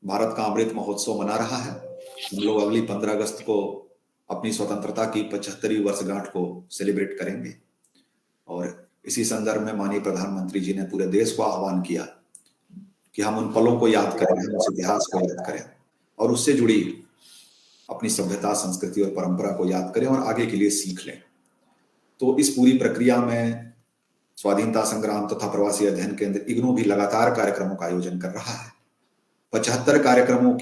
भारत का अमृत महोत्सव मना रहा है। हम लोग अगली 15 अगस्त को अपनी स्वतंत्रता की 75वीं वर्षगांठ को सेलिब्रेट करेंगे और इसी संदर्भ में माननीय प्रधानमंत्री जी ने पूरे देश को आह्वान किया कि हम उन पलों को याद करें, हम उस इतिहास को याद करें और उससे जुड़ी अपनी सभ्यता, संस्कृति और परंपरा को याद करें और आगे के लिए सीख लें। तो इस पूरी प्रक्रिया में स्वाधीनता संग्राम तथा प्रवासी अध्ययन केंद्र इग्नू भी लगातार कार्यक्रमों का आयोजन कर रहा है। 75 कार्यक्रमों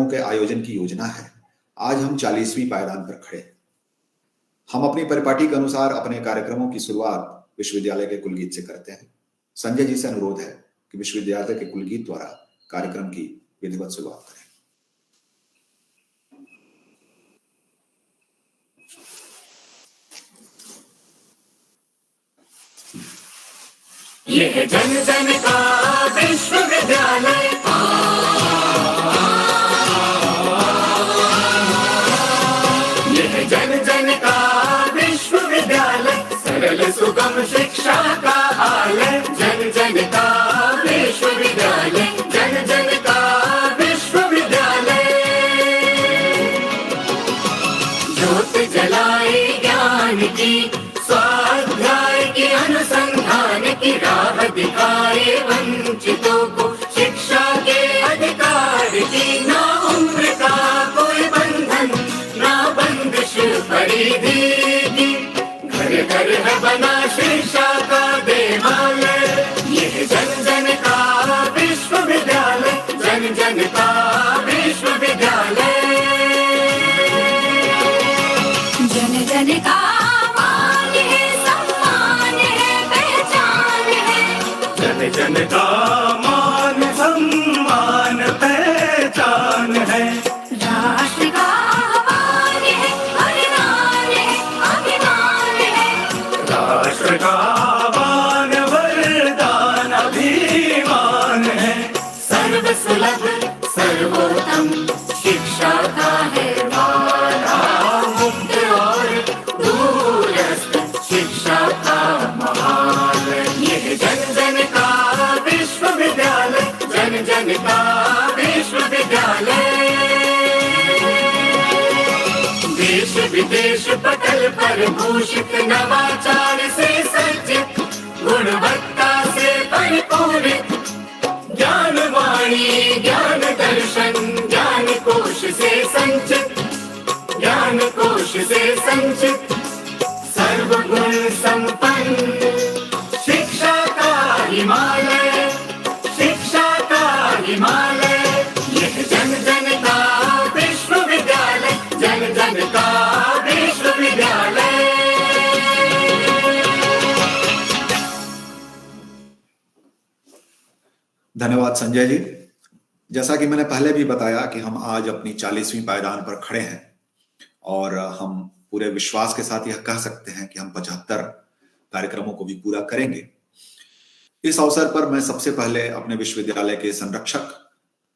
के आयोजन की योजना है। आज हम 40वीं पायदान पर खड़े। हम अपनी परिपाटी के अनुसार अपने कार्यक्रमों की शुरुआत विश्वविद्यालय के कुलगीत से करते हैं। संजय जी से अनुरोध है कि विश्वविद्यालय के कुलगीत द्वारा कार्यक्रम की विधिवत शुरुआत करें। यह जन जन का विश्वविद्यालय, यह जन जन का विश्वविद्यालय, सरल सुगम शिक्षा का आलय। जन जन का विश्वविद्यालय, जन जन का विश्वविद्यालय। ज्योत जलाए ज्ञान की, स्वाध्याय की अनुसंधान की राह दिखाए वंचितों को, शिक्षा के अधिकार की। ना उम्र का कोई बंधन, ना बंदिश परिधि की, घर घर है बना शिक्षा का देवालय। यह जन जन का विश्वविद्यालय, जन जन का विश्वविद्यालय। जन जन का जन का मान सम्मान पहचान है। राष्ट्र का आह्वान है, वरदान है, अभिमान है। राष्ट्र का आह्वान, वरदान, अभिमान है। सर्वसुलभ सर्वोत्तम शिक्षा का है वादा, मुक्त और दूरस्थ शिक्षा का महाल। यह जन जन का विश्वविद्यालय, जन जन का विश्वविद्यालय। देश विदेश पटल पर भूषित, नवाचार से सज्जित, गुणवत्ता से परिपूरित। ज्ञान वाणी ज्ञान दर्शन, ज्ञान कोश से संचित, ज्ञान कोश से संचित। सर्वगुण संपन्न शिक्षा का हिमालय, शिक्षा का हिमालय। यह जन जन का विश्वविद्यालय, जन जन का विश्वविद्यालय। धन्यवाद संजय जी। जैसा कि मैंने पहले भी बताया कि हम आज अपनी 40वीं पायदान पर खड़े हैं और हम पूरे विश्वास के साथ यह कह सकते हैं कि हम 75 कार्यक्रमों को भी पूरा करेंगे। इस अवसर पर मैं सबसे पहले अपने विश्वविद्यालय के संरक्षक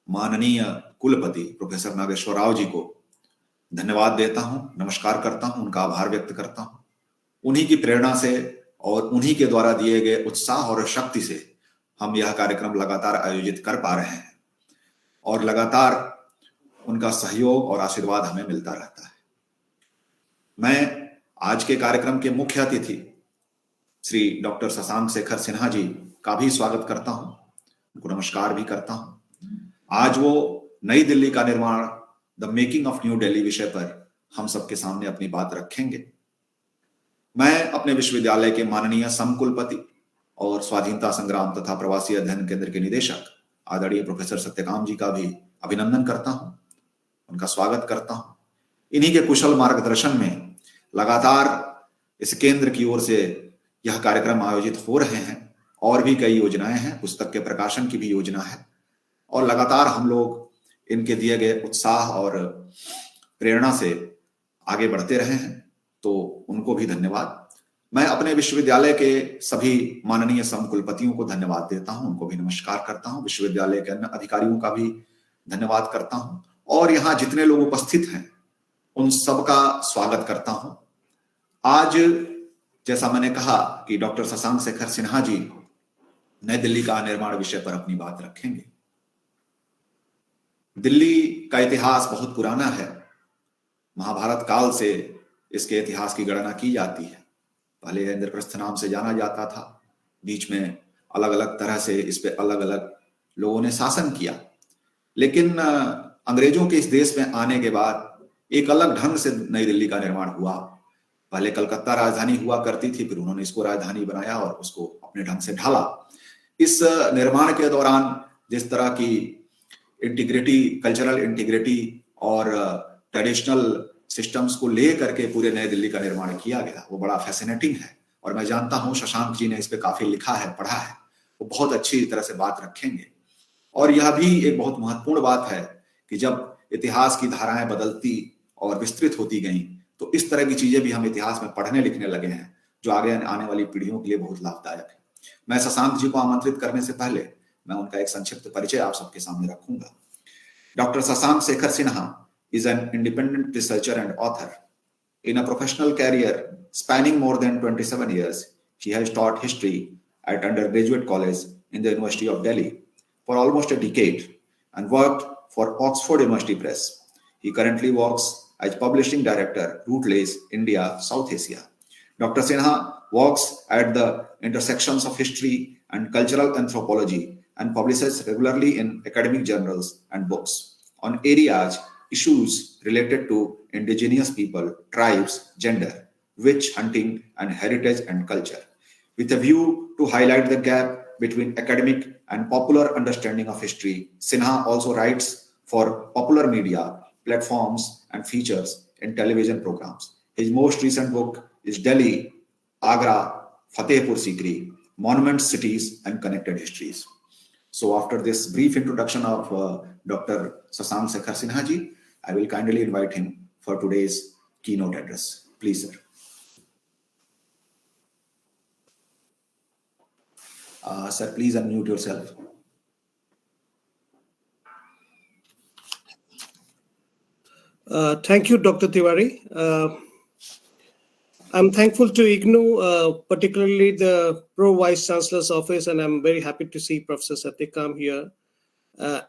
माननीय कुलपति प्रोफेसर नागेश्वर राव जी को धन्यवाद देता हूं, नमस्कार करता हूं, उनका आभार व्यक्त करता हूं। उन्हीं की प्रेरणा से और उन्हीं के द्वारा दिए गए उत्साह और शक्ति से हम यह कार्यक्रम लगातार आयोजित कर पा रहे हैं और लगातार उनका सहयोग और आशीर्वाद हमें मिलता रहता है। मैं आज के कार्यक्रम के मुख्य अतिथि श्री डॉक्टर शशांक शेखर सिन्हा जी का भी स्वागत करता हूं, उनको नमस्कार भी करता हूं। आज वो नई दिल्ली का निर्माण, the making of new Delhi विषय पर हम सबके सामने अपनी बात रखेंगे। मैं अपने विश्वविद्यालय के माननीय समकुलपति और स्वाधीनता संग्राम तथा प्रवासी अध्ययन केंद्र के निदेशक आदरणीय प्रोफेसर सत्यकाम जी का भी अभिनंदन करता हूं, उनका स्वागत करता हूं। इन्हीं के कुशल मार्गदर्शन में लगातार इस केंद्र की ओर से यह कार्यक्रम आयोजित हो रहे हैं और भी कई योजनाएं हैं, पुस्तक के प्रकाशन की भी योजना है और लगातार हम लोग इनके दिए गए उत्साह और प्रेरणा से आगे बढ़ते रहे हैं, तो उनको भी धन्यवाद। मैं अपने विश्वविद्यालय के सभी माननीय समकुलपतियों को धन्यवाद देता हूं, उनको भी नमस्कार करता हूं। विश्वविद्यालय के अन्य अधिकारियों का भी धन्यवाद करता हूं और यहाँ जितने लोग उपस्थित हैं उन सबका स्वागत करता हूं। आज जैसा मैंने कहा कि डॉक्टर शशांक शेखर सिन्हा जी नई दिल्ली का निर्माण विषय पर अपनी बात रखेंगे। दिल्ली का इतिहास बहुत पुराना है। महाभारत काल से इसके इतिहास की गणना की जाती है। पहले इंद्रप्रस्थ नाम से जाना जाता था। बीच में अलग अलग तरह से इस पे अलग अलग लोगों ने शासन किया, लेकिन अंग्रेजों के इस देश में आने के बाद एक अलग ढंग से नई दिल्ली का निर्माण हुआ। पहले कलकत्ता राजधानी हुआ करती थी, फिर उन्होंने इसको राजधानी बनाया और उसको अपने ढंग से ढाला। इस निर्माण के दौरान जिस तरह की इंटीग्रिटी, कल्चरल इंटीग्रिटी और ट्रेडिशनल सिस्टम्स को ले करके पूरे नई दिल्ली का निर्माण किया गया, वो बड़ा फैसिनेटिंग है। और मैं जानता हूं शशांक जी ने इस पे काफी लिखा है, पढ़ा है, वो बहुत अच्छी तरह से बात रखेंगे। और यह भी एक बहुत महत्वपूर्ण बात है कि जब इतिहास की धाराएं बदलती और विस्तृत होती गई, तो इस तरह की चीजें भी हम इतिहास में पढ़ने लिखने लगे हैं, जो आगे आने वाली पीढ़ियों के लिए बहुत लाभदायक है। मैं शशांक जी को आमंत्रित करने से पहले मैं उनका एक संक्षिप्त परिचय आप सबके सामने रखूंगा। Dr. Sasank Shekhar Sinha is an independent researcher and author. In a professional career spanning more than 27 years, he has taught history at undergraduate college in the University of Delhi for almost a decade and worked for Oxford University Press. He currently works as publishing director, Routledge, India, South Asia. Dr. Sinha works at the intersections of history and cultural anthropology and publishes regularly in academic journals and books on issues related to indigenous people, tribes, gender, witch hunting, and heritage and culture. With a view to highlight the gap between academic and popular understanding of history, Sinha also writes for popular media platforms and features in television programs. His most recent book is Delhi, Agra, Fatehpur Sikri, Monuments, Cities, and Connected Histories. So after this brief introduction of Dr. Sasank Shekhar Sinha ji, I will kindly invite him for today's keynote address. Please, sir. Sir, please unmute yourself. Thank you, Dr. Tiwari. I'm thankful to IGNOU, particularly the Pro Vice Chancellor's Office, and I'm very happy to see Professor Satyakam here,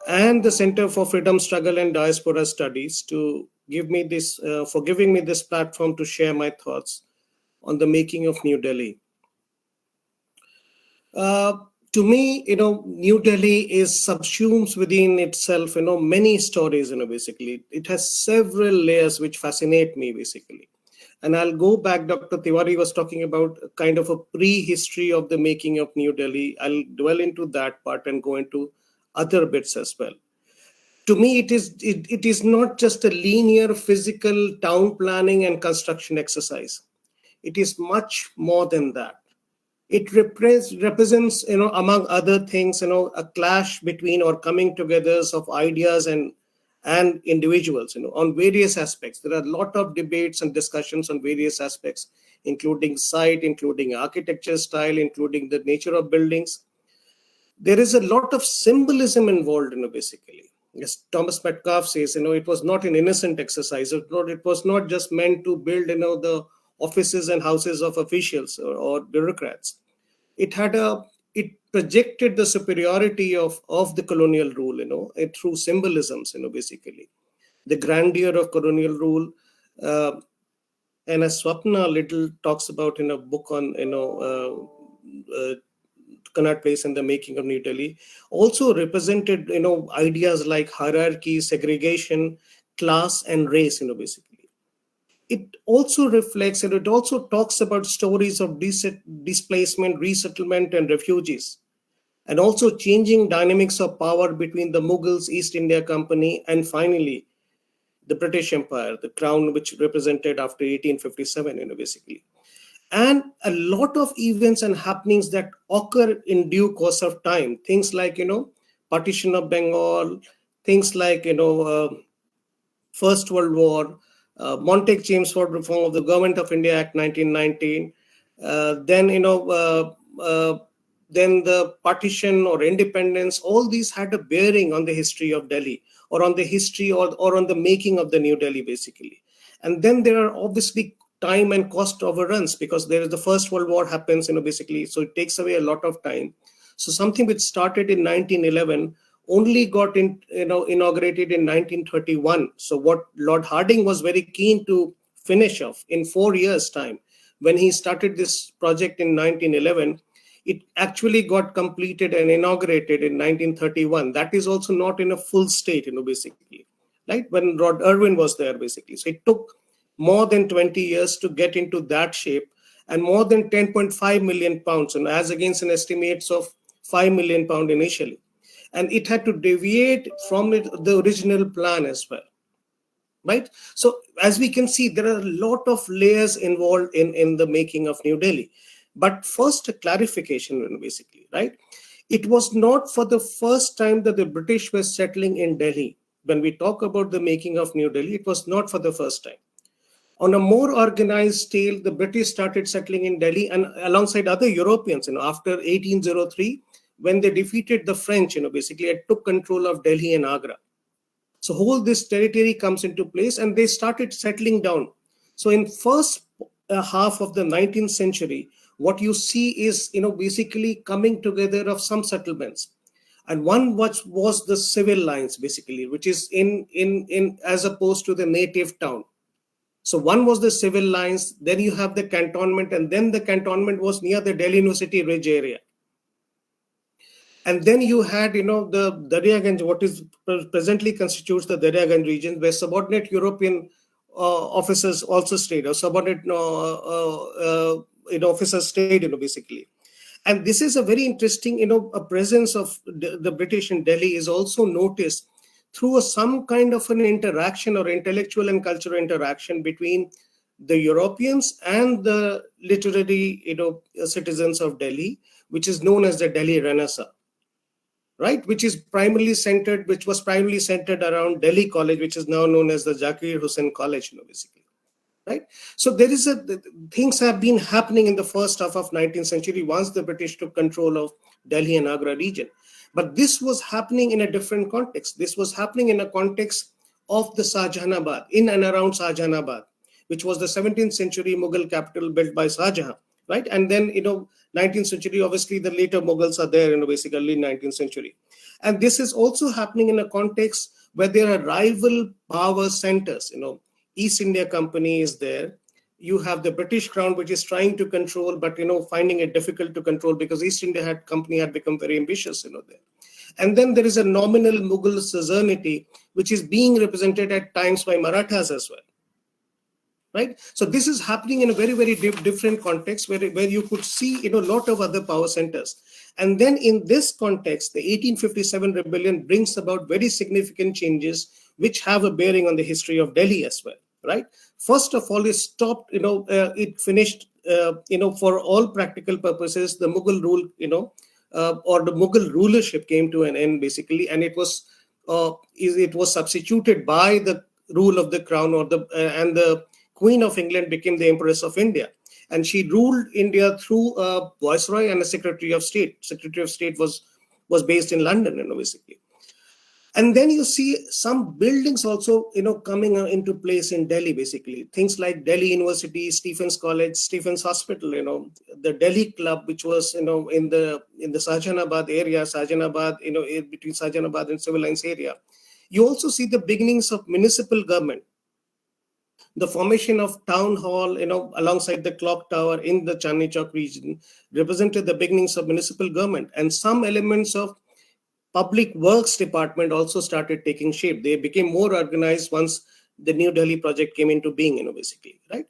and the Center for Freedom Struggle and Diaspora Studies to give me this, for giving me this platform to share my thoughts on the making of New Delhi. To me, New Delhi is subsumes within itself, many stories, basically. It has several layers which fascinate me, basically. And I'll go back, Dr. Tiwari was talking about kind of a pre-history of the making of New Delhi. I'll dwell into that part and go into other bits as well. To me, it is not just a linear physical town planning and construction exercise. It is much more than that. It represents, among other things, a clash between or coming together of ideas and individuals, on various aspects. There are a lot of debates and discussions on various aspects, including site, including architecture style, including the nature of buildings. There is a lot of symbolism involved, basically. As Thomas Metcalfe says, it was not an innocent exercise. It was not just meant to build, the offices and houses of officials or bureaucrats. It projected the superiority of the colonial rule, through symbolisms, basically. The grandeur of colonial rule. And as Swapna little talks about in a book on, Connaught Place and the making of New Delhi, also represented, ideas like hierarchy, segregation, class, and race, basically. It also reflects and it also talks about stories of displacement, resettlement, and refugees, and also changing dynamics of power between the Mughals, East India Company, and finally the British Empire, the crown which represented after 1857, basically. And a lot of events and happenings that occur in due course of time, things like, partition of Bengal, things like, First World War, Montague-Chelmsford reform of the Government of India Act 1919, then the partition or independence. All these had a bearing on the history of Delhi, or on the history or on the making of the New Delhi, basically. And then there are obviously time and cost overruns, because there is the First World War happens, basically. So it takes away a lot of time. So something which started in 1911 only got inaugurated in 1931. So what Lord Hardinge was very keen to finish off in 4 years' time, when he started this project in 1911, it actually got completed and inaugurated in 1931. That is also not in a full state, basically, right? When Lord Irwin was there, basically. So it took more than 20 years to get into that shape, and more than 10.5 million pounds, and as against an estimates of 5 million pound initially. And it had to deviate from the original plan as well, right? So as we can see, there are a lot of layers involved in the making of New Delhi. But first, a clarification, basically, right? It was not for the first time that the British were settling in Delhi. When we talk about the making of New Delhi, it was not for the first time. On a more organized scale, the British started settling in Delhi, and alongside other Europeans, after 1803, when they defeated the French, basically it took control of Delhi and Agra. So whole this territory comes into place, and they started settling down. So in first half of the 19th century, what you see is, basically coming together of some settlements. And one was the civil lines, basically, which is in as opposed to the native town. So one was the civil lines, then you have the cantonment, and then the cantonment was near the Delhi University Ridge area. And then you had, the Daryaganj, what is presently constitutes the Daryaganj region, where subordinate European officers also stayed, or subordinate officers stayed, basically. And this is a very interesting, a presence of the British in Delhi is also noticed through some kind of an interaction or intellectual and cultural interaction between the Europeans and the literary, citizens of Delhi, which is known as the Delhi Renaissance, right? Which was primarily centered around Delhi College, which is now known as the Zakir Hussain College, basically. Right. So there is things have been happening in the first half of 19th century once the British took control of Delhi and Agra region. But this was happening in a different context. This was happening in a context of the Shahjahanabad, in and around Shahjahanabad, which was the 17th century Mughal capital built by Shah Jahan, right? And then, 19th century, obviously the later Mughals are there, basically 19th century. And this is also happening in a context where there are rival power centers, East India Company is there. You have the British Crown, which is trying to control, but finding it difficult to control because East India Company had become very ambitious, there. And then there is a nominal Mughal suzerainty, which is being represented at times by Marathas as well, right? So this is happening in a very, very different context where you could see, a lot of other power centers. And then in this context, the 1857 rebellion brings about very significant changes, which have a bearing on the history of Delhi as well. Right. First of all, it stopped, it finished, for all practical purposes, the Mughal rule, or the Mughal rulership came to an end, basically. And it was substituted by the rule of the crown, and the Queen of England became the Empress of India. And she ruled India through a viceroy and a Secretary of State. Secretary of State was based in London, basically. And then you see some buildings also, coming into place in Delhi, basically. Things like Delhi University, Stephen's College, Stephen's Hospital, the Delhi Club, which was, in the Shahjahanabad area, between Shahjahanabad and Civil Lines area. You also see the beginnings of municipal government. The formation of town hall, alongside the clock tower in the Chandni Chowk region represented the beginnings of municipal government, and some elements of Public Works Department also started taking shape. They became more organized once the New Delhi project came into being, basically, right?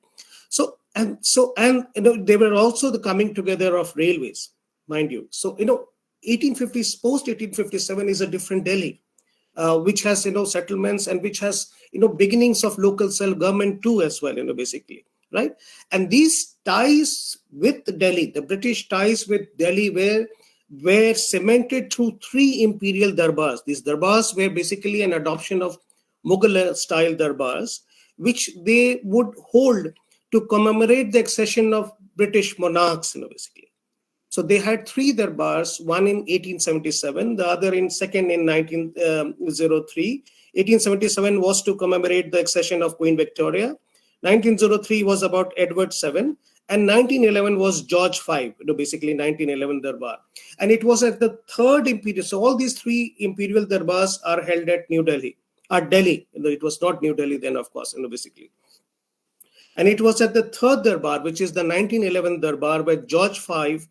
So they were also the coming together of railways, mind you. So, 1850s, post 1857 is a different Delhi, which has, settlements, and which has, beginnings of local self-government too as well, basically, right? And these ties with Delhi, the British ties with Delhi were cemented through 3 imperial darbars. These darbars were basically an adoption of Mughal-style darbars, which they would hold to commemorate the accession of British monarchs, basically. So they had 3 darbars, one in 1877, the other second in 1903. 1877 was to commemorate the accession of Queen Victoria. 1903 was about Edward VII, And 1911 was George V, basically 1911 Darbar. And it was at the third imperial. So all these three imperial Darbars are held at New Delhi, Delhi. It was not New Delhi then, of course, basically. And it was at the third Darbar, which is the 1911 Darbar, where George V,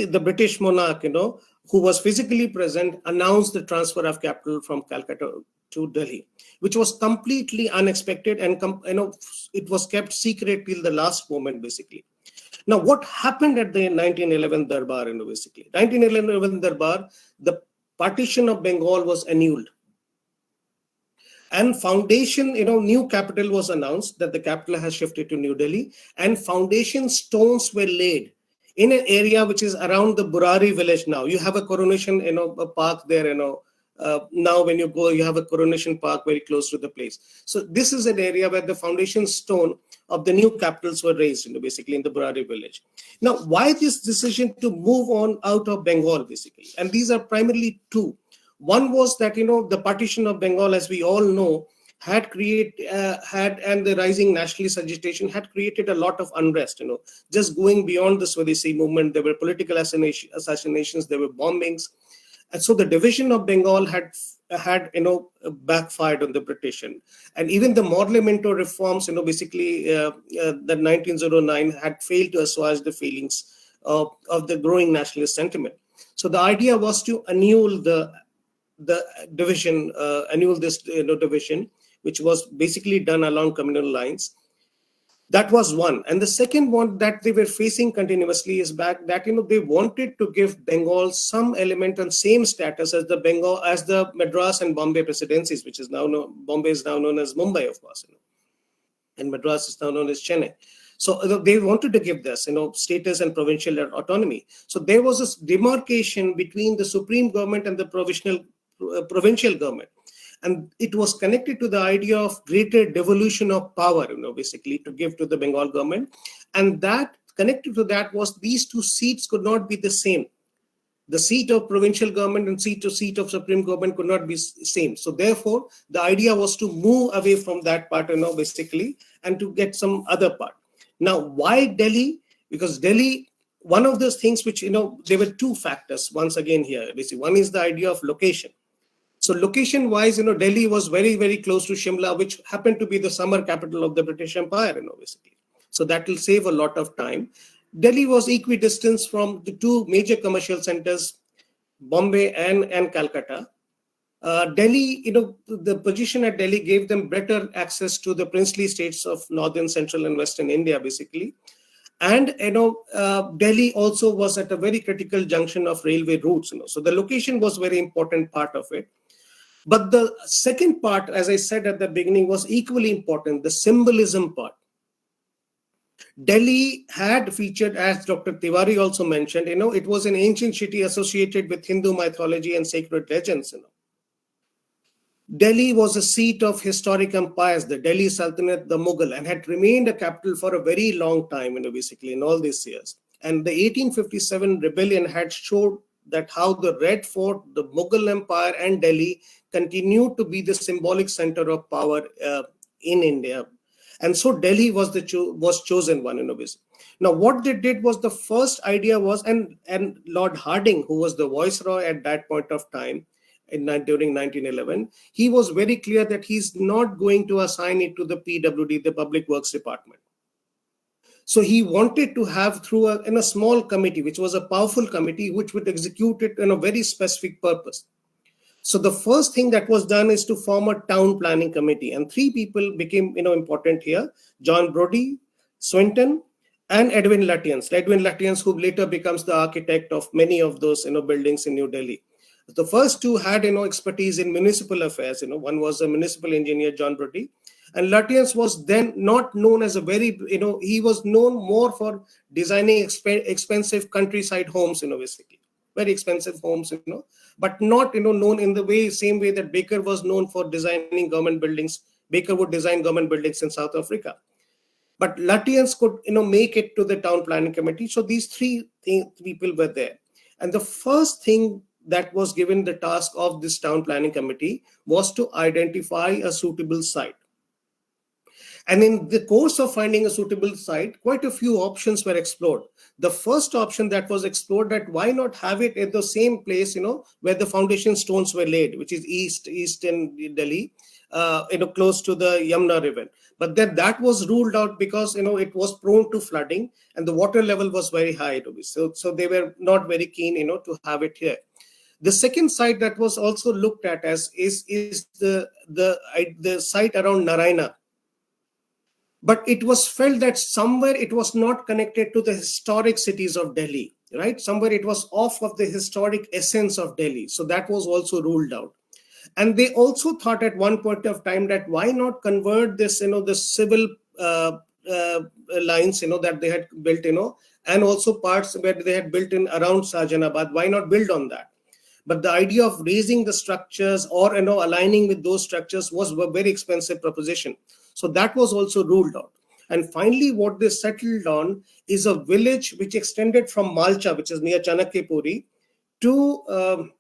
the British monarch, who was physically present, announced the transfer of capital from Calcutta to Delhi, which was completely unexpected, and it was kept secret till the last moment, basically. Now, what happened at the 1911 Darbar, basically? 1911 Darbar, the partition of Bengal was annulled. And foundation, new capital was announced, that the capital has shifted to New Delhi, and foundation stones were laid in an area which is around the Burari village now. You have a coronation, a park there, now when you go, you have a coronation park very close to the place. So this is an area where the foundation stone of the new capitals were raised, basically in the Burari village. Now, why this decision to move on out of Bengal, basically? And these are primarily two. One was that, the partition of Bengal, as we all know, and the rising nationalist agitation had created a lot of unrest, just going beyond the Swadeshi movement. There were political assassinations, there were bombings. And so the division of Bengal had backfired on the British. And even the Morlemento reforms, basically the 1909 had failed to assuage the feelings of the growing nationalist sentiment. So the idea was to annul the division, division, which was basically done along communal lines. That was one. And the second one that they were facing continuously is that they wanted to give Bengal some element and same status as the Madras and Bombay presidencies, which is now Bombay is now known as Mumbai, of course, and Madras is now known as Chennai. So they wanted to give this, status and provincial autonomy. So there was this demarcation between the supreme government and the provincial government. And it was connected to the idea of greater devolution of power, basically to give to the Bengal government. And that connected to that was these two seats could not be the same. The seat of provincial government and seat of supreme government could not be same. So therefore, the idea was to move away from that part, basically, and to get some other part. Now, why Delhi? Because Delhi, one of those things which, there were two factors once again here. Basically, one is the idea of location. So location-wise, Delhi was very, very close to Shimla, which happened to be the summer capital of the British Empire, basically. So that will save a lot of time. Delhi was equidistant from the two major commercial centers, Bombay and Calcutta. Delhi, the position at Delhi gave them better access to the princely states of northern, central, and western India, basically. And Delhi also was at a very critical junction of railway routes. So the location was very important part of it. But the second part, as I said at the beginning, was equally important, the symbolism part. Delhi had featured, as Dr. Tiwari also mentioned, it was an ancient city associated with Hindu mythology and sacred legends. Delhi was a seat of historic empires, the Delhi Sultanate, the Mughal, and had remained a capital for a very long time, basically in all these years. And the 1857 rebellion had showed that how the Red Fort, the Mughal Empire, and Delhi continued to be the symbolic center of power in India. And so Delhi was chosen one, basically. Now, what they did was, the first idea was, and Lord Hardinge, who was the viceroy at that point of time, during 1911, he was very clear that he's not going to assign it to the PWD, the Public Works Department. So he wanted to have through a small committee, which was a powerful committee, which would execute it in a very specific purpose. So the first thing that was done is to form a town planning committee, and three people became important here: John Brodie, Swinton, and Edwin Lutyens. Edwin Lutyens, who later becomes the architect of many of those buildings in New Delhi. The first two had expertise in municipal affairs. One was a municipal engineer, John Brodie, and Lutyens was then not known as a very, he was known more for designing expensive countryside homes, basically very expensive homes, but not known in the same way that Baker was known for designing government buildings. Baker would design government buildings in South Africa, but Lutyens could make it to the town planning committee. So these three people were there, and the first thing that was given the task of this town planning committee was to identify a suitable site. And in the course of finding a suitable site, quite a few options were explored. The first option that was explored, that why not have it at the same place, where the foundation stones were laid, which is eastern Delhi, close to the Yamuna River. But then that was ruled out because, it was prone to flooding and the water level was very high. So they were not very keen, to have it here. The second site that was also looked at as is the site around Narayana. But it was felt that somewhere it was not connected to the historic cities of Delhi, right? Somewhere it was off of the historic essence of Delhi. So that was also ruled out. And they also thought at one point of time that why not convert this, the civil lines, that they had built, and also parts where they had built in around Shahjahanabad, why not build on that? But the idea of raising the structures or, aligning with those structures was a very expensive proposition. So that was also ruled out. And finally, what they settled on is a village which extended from Malcha, which is near Chanakyapuri, to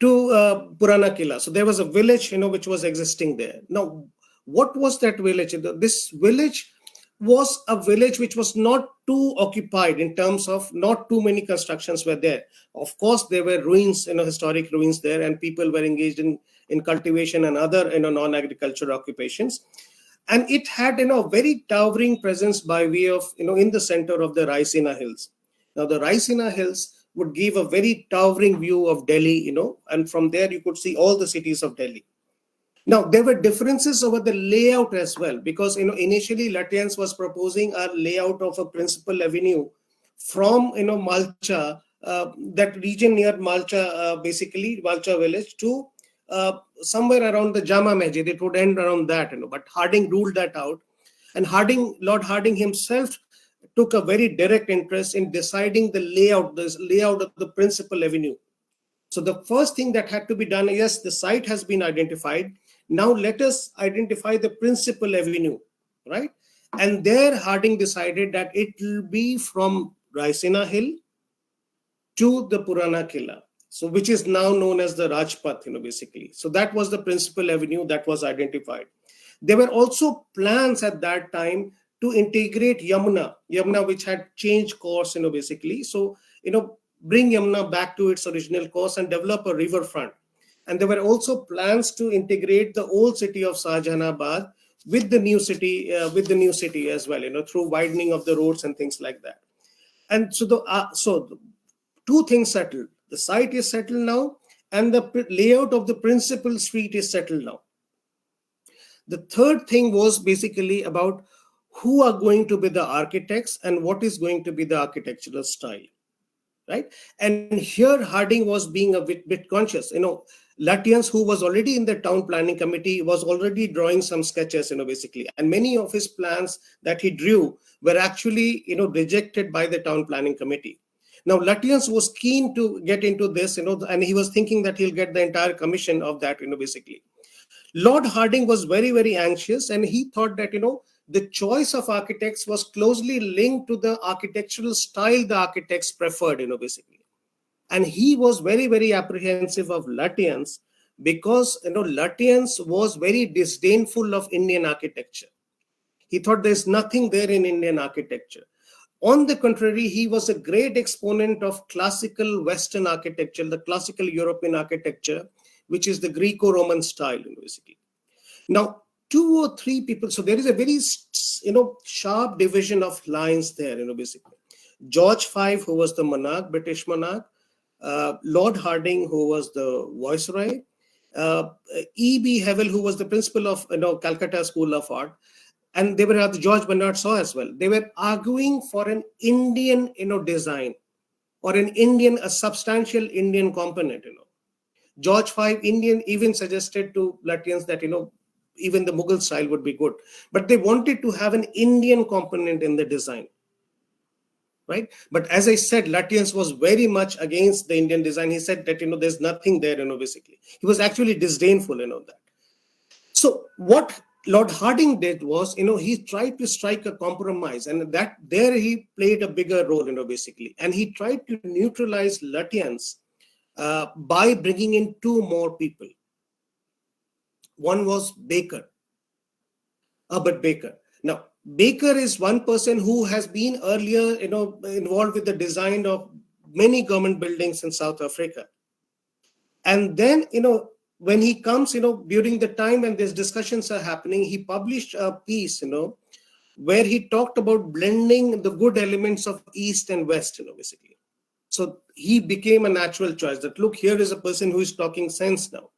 Purana Killa. So there was a village, which was existing there. Now, what was that village? This village was a village which was not too occupied in terms of not too many constructions were there. Of course, there were ruins, historic ruins there, and people were engaged in cultivation and other, non-agricultural occupations. And it had, very towering presence by way of, in the center of the Raisina Hills. Now, the Raisina Hills would give a very towering view of Delhi, and from there you could see all the cities of Delhi. Now, there were differences over the layout as well, because, initially Lutyens was proposing a layout of a principal avenue from, Malcha, that region near Malcha, basically Malcha village, to somewhere around the Jama Masjid. It would end around that, but Harding ruled that out. And Lord Harding himself took a very direct interest in deciding the layout of the principal avenue. So the first thing that had to be done, yes, the site has been identified. Now let us identify the principal avenue, right? And there Harding decided that it will be from Raisina Hill to the Purana Killa, so which is now known as the Rajpath, basically. So that was the principal avenue that was identified. There were also plans at that time to integrate Yamuna, which had changed course, basically. So, bring Yamuna back to its original course and develop a riverfront. And there were also plans to integrate the old city of Shahjahanabad with the new city, as well, through widening of the roads and things like that. And so the two things settled. The site is settled now, and the layout of the principal street is settled now. The third thing was basically about who are going to be the architects and what is going to be the architectural style, right? And here Harding was being a bit conscious. Lutyens, who was already in the town planning committee, was already drawing some sketches, basically. And many of his plans that he drew were actually, rejected by the town planning committee. Now, Lutyens was keen to get into this, and he was thinking that he'll get the entire commission of that, basically. Lord Harding was very, very anxious, and he thought that, the choice of architects was closely linked to the architectural style the architects preferred, basically. And he was very, very apprehensive of Lutyens because, Lutyens was very disdainful of Indian architecture. He thought there's nothing there in Indian architecture. On the contrary, he was a great exponent of classical Western architecture, the classical European architecture, which is the Greco-Roman style, basically. Now, 2 or 3 people, so there is a very, sharp division of lines there, basically. George V, who was the monarch, British monarch, Lord Harding, who was the viceroy, E.B. Hewell, who was the principal of, Calcutta School of Art, and they were at the George Bernard Shaw as well. They were arguing for an Indian, design, or a substantial Indian component, George V, Indian, even suggested to Lutyens that, even the Mughal style would be good. But they wanted to have an Indian component in the design, right? But as I said, Lutyens was very much against the Indian design. He said that, there's nothing there, basically. He was actually disdainful, that. So what Lord Harding did was, he tried to strike a compromise, and that there he played a bigger role, basically. And he tried to neutralize Lutyens by bringing in 2 more people. One was Baker. Herbert Baker. Now, Baker is one person who has been earlier, involved with the design of many government buildings in South Africa. And then, when he comes, during the time when these discussions are happening, he published a piece, where he talked about blending the good elements of East and West, basically. So he became a natural choice that, look, here is a person who is talking sense now.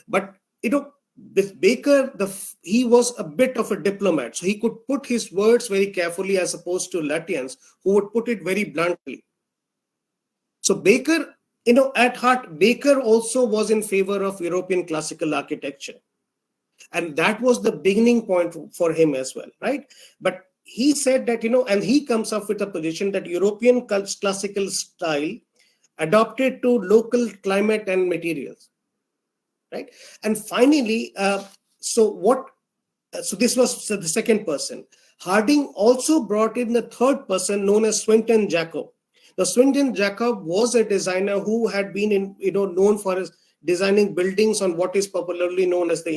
But, with Baker, he was a bit of a diplomat. So he could put his words very carefully as opposed to Lutyens, who would put it very bluntly. So Baker, at heart, Baker also was in favor of European classical architecture. And that was the beginning point for him as well, right? But he said that, and he comes up with a position that European classical style adapted to local climate and materials, right? And finally, so this was the second person. Harding also brought in the third person known as Swinton Jacob. Now, Swinton Jacob was a designer who had been known for his designing buildings on what is popularly known as the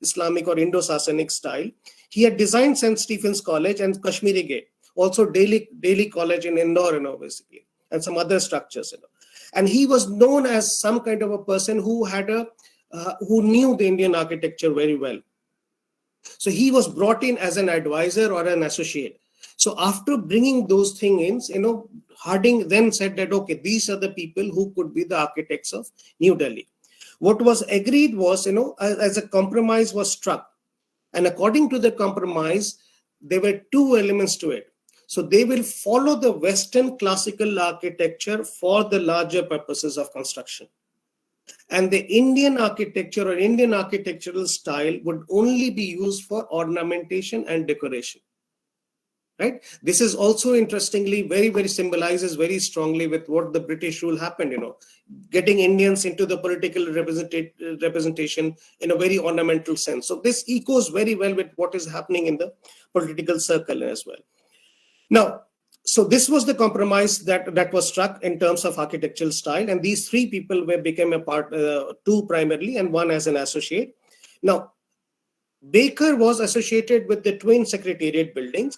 Islamic or Indo-Sasanic style. He had designed St. Stephen's College and Kashmiri Gate, also Delhi College in Indore, basically, and some other structures, And he was known as some kind of a person who had who knew the Indian architecture very well. So he was brought in as an advisor or an associate. So after bringing those things in, Harding then said that, okay, these are the people who could be the architects of New Delhi. What was agreed was, as a compromise was struck. And according to the compromise, there were two elements to it. So they will follow the Western classical architecture for the larger purposes of construction. And the Indian architecture or Indian architectural style would only be used for ornamentation and decoration. Right? This is also interestingly very, very symbolizes very strongly with what the British rule happened, getting Indians into the political representation in a very ornamental sense. So this echoes very well with what is happening in the political circle as well. Now, so this was the compromise that was struck in terms of architectural style. And these three people became a part, two primarily and one as an associate. Now, Baker was associated with the twin secretariat buildings.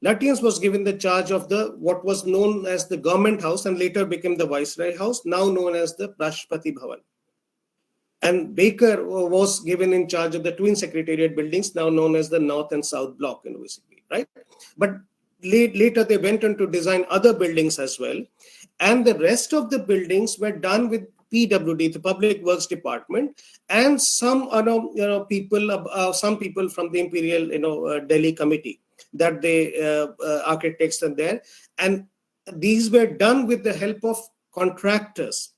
Lutyens was given the charge of what was known as the Government House and later became the Viceroy House, now known as the Rashtrapati Bhavan. And Baker was given in charge of the twin secretariat buildings, now known as the North and South Block, basically, right? But later they went on to design other buildings as well. And the rest of the buildings were done with PWD, the Public Works Department, and some people, some people from the Imperial Delhi Committee that they architects are there, and these were done with the help of contractors,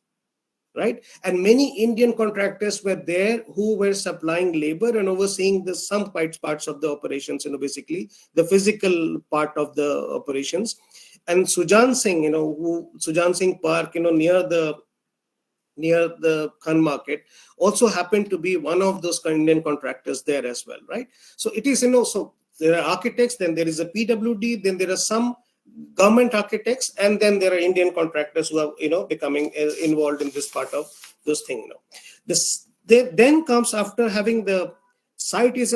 right? And many Indian contractors were there who were supplying labor and overseeing some parts of the operations, basically the physical part of the operations. And Sujan Singh, Sujan Singh Park, near the Khan Market, also happened to be one of those Indian contractors there as well, right? So it is, so there are architects, then there is a PWD, then there are some government architects, and then there are Indian contractors who are, becoming involved in this part of this thing. This then comes after having the site is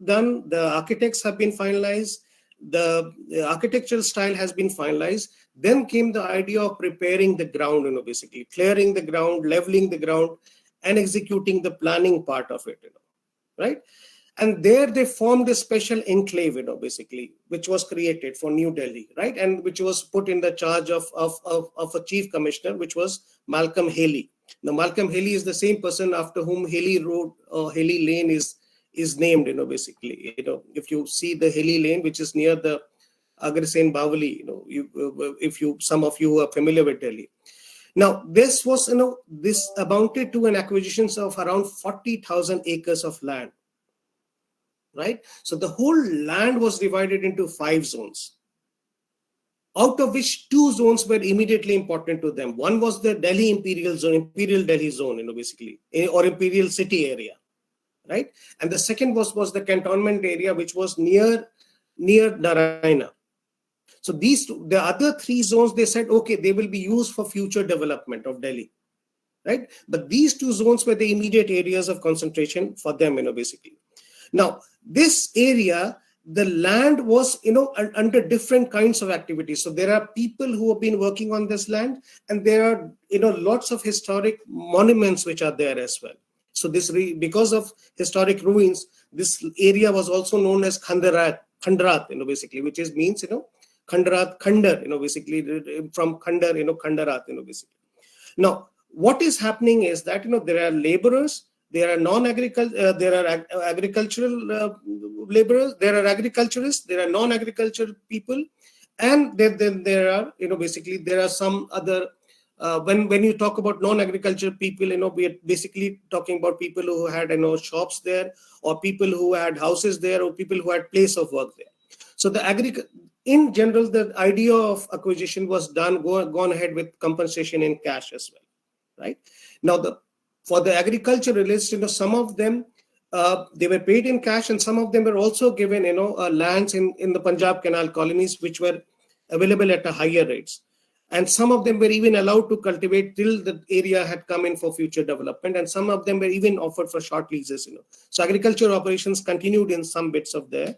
done, the architects have been finalized, the architectural style has been finalized. Then came the idea of preparing the ground, basically clearing the ground, leveling the ground, and executing the planning part of it, right? And there they formed a special enclave, basically, which was created for New Delhi, right? And which was put in the charge of a chief commissioner, which was Malcolm Haley. Now, Malcolm Haley is the same person after whom Haley Road or Haley Lane is named, basically. If you see the Haley Lane, which is near the Agrasen Bawali, some of you are familiar with Delhi. Now, this was, this amounted to an acquisition of around 40,000 acres of land. Right? So the whole land was divided into 5 zones, out of which 2 zones were immediately important to them. One was the Delhi Imperial Zone, Imperial Delhi Zone, basically, or Imperial City area, right? And the second was the cantonment area, which was near Narayana. So the other 3 zones, they said, okay, they will be used for future development of Delhi, right? But these 2 zones were the immediate areas of concentration for them, basically. Now, this area, the land was, under different kinds of activities. So there are people who have been working on this land, and there are, lots of historic monuments which are there as well. So because of historic ruins, this area was also known as Khandarat, basically, which means, Khandarat, Khandar, basically from Khandar, Khandarat, basically. Now, what is happening is that, there are laborers, there are agricultural laborers, there are agriculturists, there are non-agricultural people, and then there are, basically there are some other, when you talk about non-agricultural people, we are basically talking about people who had, shops there, or people who had houses there, or people who had place of work there. So in general, the idea of acquisition was gone ahead with compensation in cash as well, right? Now, for the agriculturalists, some of them, they were paid in cash, and some of them were also given, lands in the Punjab Canal colonies, which were available at a higher rates. And some of them were even allowed to cultivate till the area had come in for future development. And some of them were even offered for short leases, So agricultural operations continued in some bits of there.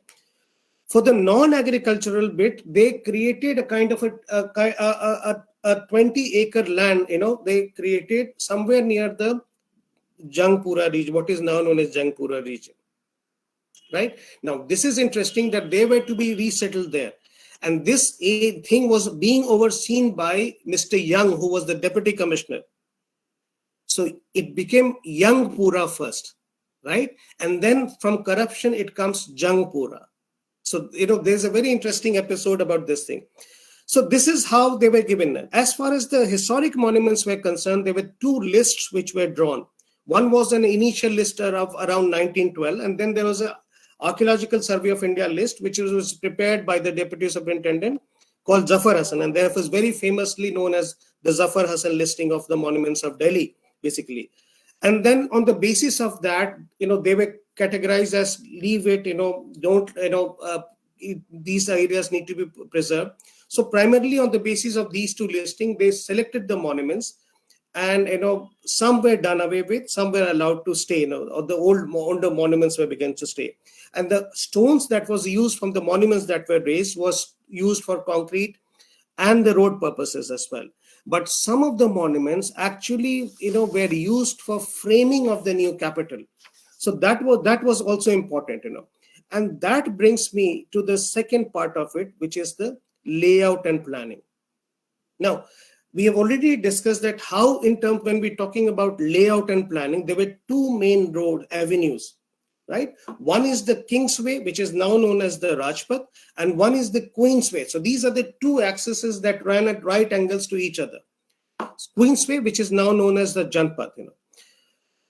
For the non-agricultural bit, they created a kind of a 20-acre land, they created somewhere near the Jangpura region, what is now known as Jangpura region, right? Now, this is interesting that they were to be resettled there. And this thing was being overseen by Mr. Young, who was the deputy commissioner. So it became Youngpura first, right? And then from corruption, it comes Jangpura. So, there's a very interesting episode about this thing. So this is how they were given. As far as the historic monuments were concerned, there were two lists which were drawn. One was an initial list of around 1912, and then there was an Archaeological Survey of India list, which was prepared by the Deputy Superintendent called Zafar Hasan, and therefore is very famously known as the Zafar Hasan listing of the monuments of Delhi, basically. And then on the basis of that, they were categorized as leave it, don't, these areas need to be preserved. So primarily on the basis of these two listings, they selected the monuments, and some were done away with, some were allowed to stay, or the older monuments were begun to stay. And the stones that was used from the monuments that were raised was used for concrete and the road purposes as well. But some of the monuments actually, were used for framing of the new capital. So that was also important, And that brings me to the second part of it, which is the layout and planning. Now, we have already discussed that how, when we're talking about layout and planning, there were two main road avenues, right? One is the Kingsway, which is now known as the Rajpath, and one is the Queensway. So these are the two axes that ran at right angles to each other. Queensway, which is now known as the Janpath,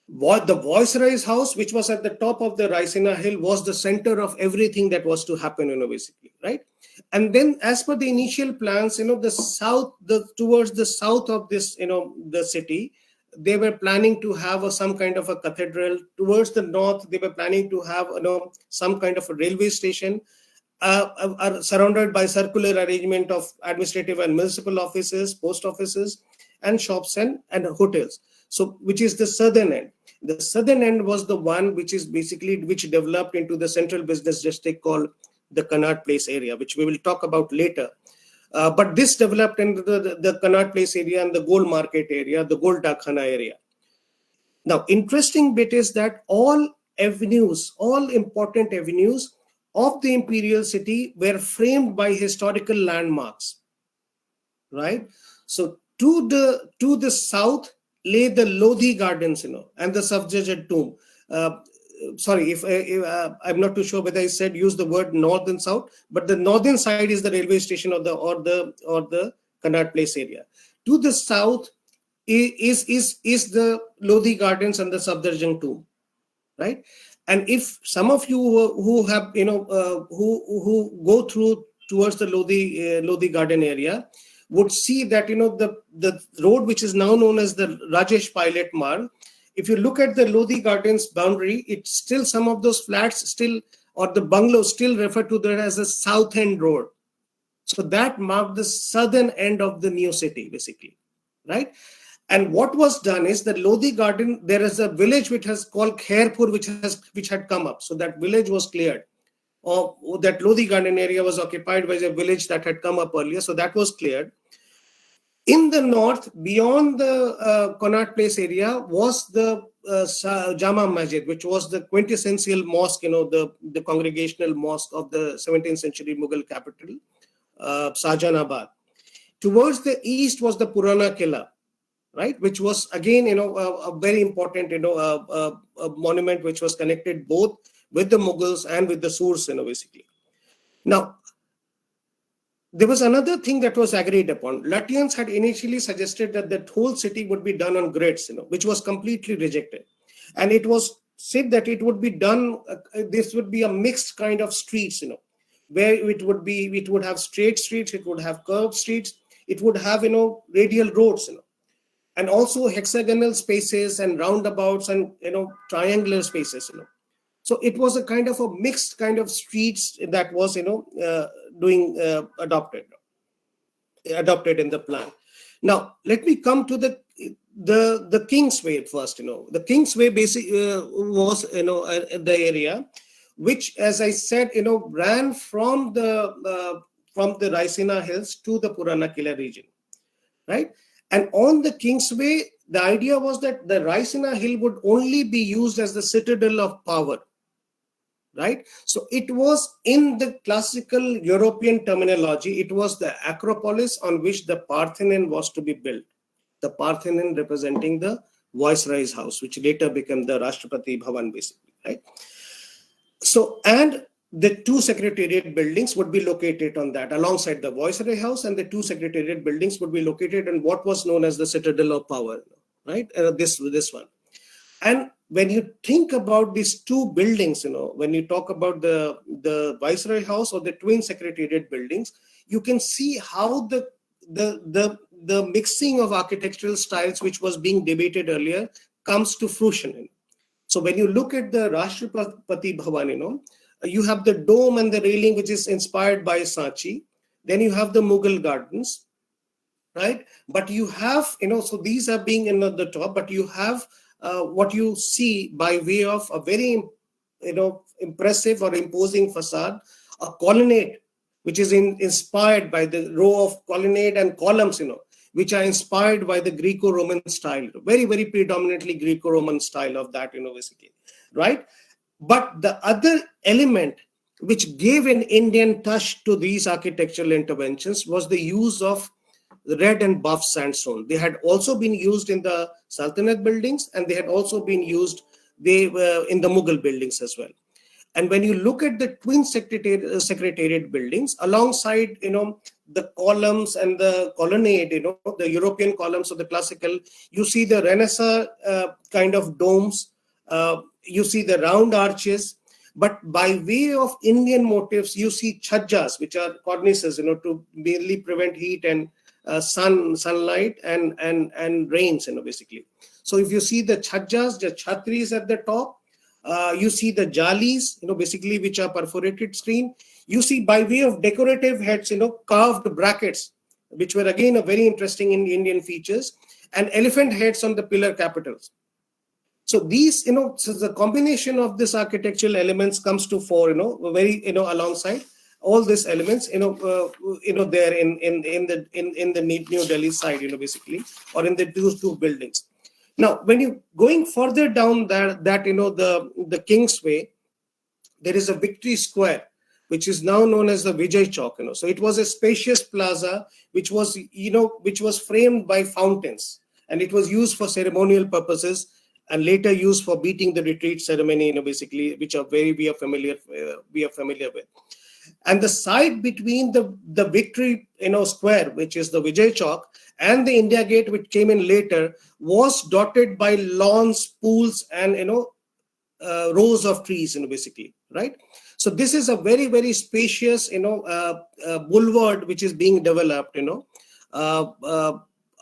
The Viceroy's house, which was at the top of the Raisina hill, was the center of everything that was to happen, basically, right? And then, as per the initial plans, towards the south of this, the city, they were planning to have some kind of a cathedral. Towards the north, they were planning to have, some kind of a railway station, surrounded by circular arrangement of administrative and municipal offices, post offices, and shops and hotels. So, which is the southern end. The southern end was the one which developed into the central business district called the Connaught Place area, which we will talk about later. But this developed into the Connaught Place area and the Gold Market area, the Gold Dakhana area. Now, interesting bit is that all important avenues of the imperial city were framed by historical landmarks, right? So to the south lay the Lodhi Gardens, and the subjugate tomb. Sorry, if I'm not too sure whether I said use the word north and south, but the northern side is the railway station or the Connaught Place area. To the south is the Lodhi Gardens and the Safdarjung tomb, right? And if some of you who have who go through towards the Lodhi Garden area would see that the road which is now known as the Rajesh Pilot Marg, if you look at the Lodhi Gardens boundary, it's still some of those flats or the bungalows still refer to that as the South End Road. So that marked the southern end of the new city, basically, right? And what was done is that Lodi Garden, there is a village which has called Khairpur, which had come up. So that village was cleared. Or that Lodi Garden area was occupied by a village that had come up earlier. So that was cleared. In the north, beyond the Connaught Place area, was the Jama Masjid, which was the quintessential mosque, the congregational mosque of the 17th century Mughal capital, Shahjahanabad. Towards the east was the Purana Killa, right, which was again, a very important, a monument which was connected both with the Mughals and with the Surs, basically. Now, there was another thing that was agreed upon. Lutyens had initially suggested that the whole city would be done on grids, which was completely rejected. And it was said that it would be done, this would be a mixed kind of streets, where it would have straight streets, it would have curved streets, it would have, radial roads, and also hexagonal spaces and roundabouts and, triangular spaces, So it was a kind of a mixed kind of streets that was, adopted in the plan. Now, let me come to the Kingsway first. The Kingsway was, the area which, as I said, ran from the Raisina Hills to the Purana Killa region, right? And on the Kingsway, the idea was that the Raisina Hill would only be used as the citadel of power, right? So it was, in the classical European terminology, it was the acropolis on which the Parthenon was to be built. The Parthenon representing the Viceroy's house, which later became the Rashtrapati Bhavan, basically, right? So, and the two secretariat buildings would be located on that, alongside the Viceroy house, and the two secretariat buildings would be located in what was known as the citadel of power, right? This one. And when you think about these two buildings, when you talk about the Viceroy house or the twin secretariat buildings, you can see how the mixing of architectural styles, which was being debated earlier, comes to fruition. So when you look at the Rashtrapati Bhavan, you have the dome and the railing, which is inspired by Sanchi. Then you have the Mughal gardens, right? But you have, so these are being in the top, but you have what you see by way of a very, impressive or imposing facade, a colonnade, which is inspired by the row of colonnade and columns, which are inspired by the Greco-Roman style, very, very predominantly Greco-Roman style of that, basically, right? But the other element which gave an Indian touch to these architectural interventions was the use of the red and buff sandstone. They had also been used in the Sultanate buildings, and they had also been used in the Mughal buildings as well. And when you look at the twin secretariat buildings, alongside, the columns and the colonnade, the European columns of the classical, you see the Renaissance kind of domes, you see the round arches, but by way of Indian motifs, you see chhajjas, which are cornices, to mainly prevent heat and sunlight and rains, basically. So if you see the chhajjas, the chhatris at the top, you see the jalis, basically, which are perforated screen. You see, by way of decorative heads, carved brackets, which were again a very interesting Indian features, and elephant heads on the pillar capitals. So these, so the combination of this architectural elements comes to fore, very, alongside all these elements, there in the New Delhi side, basically, or in those two buildings. Now, when you going further down that the Kingsway, there is a Victory Square, which is now known as the Vijay Chowk. So it was a spacious plaza which was framed by fountains, and it was used for ceremonial purposes, and later used for beating the retreat ceremony, basically, which we are familiar with. And the side between the Victory Square, which is the Vijay Chowk, and the India Gate, which came in later, was dotted by lawns, pools, and rows of trees, basically, right? So this is a very, very spacious, boulevard which is being developed,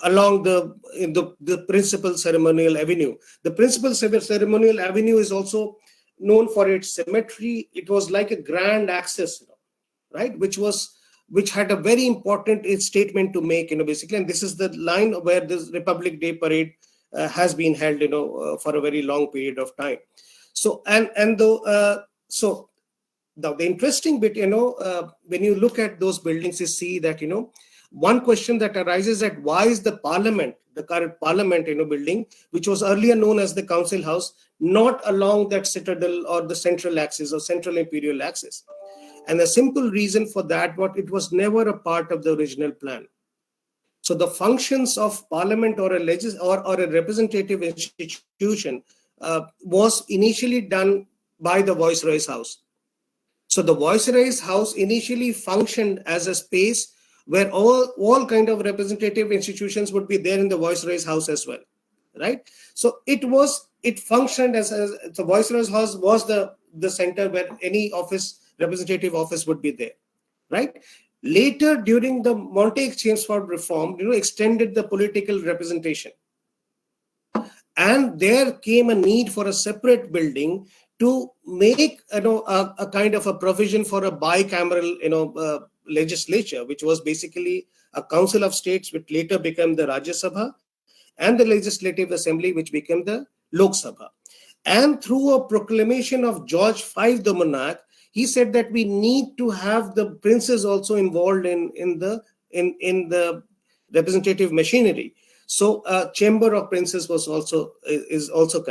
along the principal ceremonial avenue. The principal ceremonial avenue is also known for its symmetry. It was like a grand axis, right, which was which had a very important statement to make, basically, and this is the line where this Republic Day parade has been held, for a very long period of time. So so the interesting bit, when you look at those buildings, you see that, one question that arises at why is the current parliament, building, which was earlier known as the Council House, not along that citadel or the central axis or central imperial axis? And the simple reason for that, it was never a part of the original plan. So the functions of parliament or a representative institution was initially done by the Viceroy's House. So the Viceroy's House initially functioned as a space where all kind of representative institutions would be there in the Viceroy's House as well, right? So it functioned as the Viceroy's House was the center where any representative office would be there, right? Later, during the Montague-Chelmsford reform, extended the political representation, and there came a need for a separate building to make a kind of a provision for a bicameral legislature, which was basically a council of states, which later became the Rajya Sabha, and the Legislative Assembly, which became the Lok Sabha. And through a proclamation of George V, the monarch, he said that we need to have the princes also involved in the representative machinery. So Chamber of Princes is also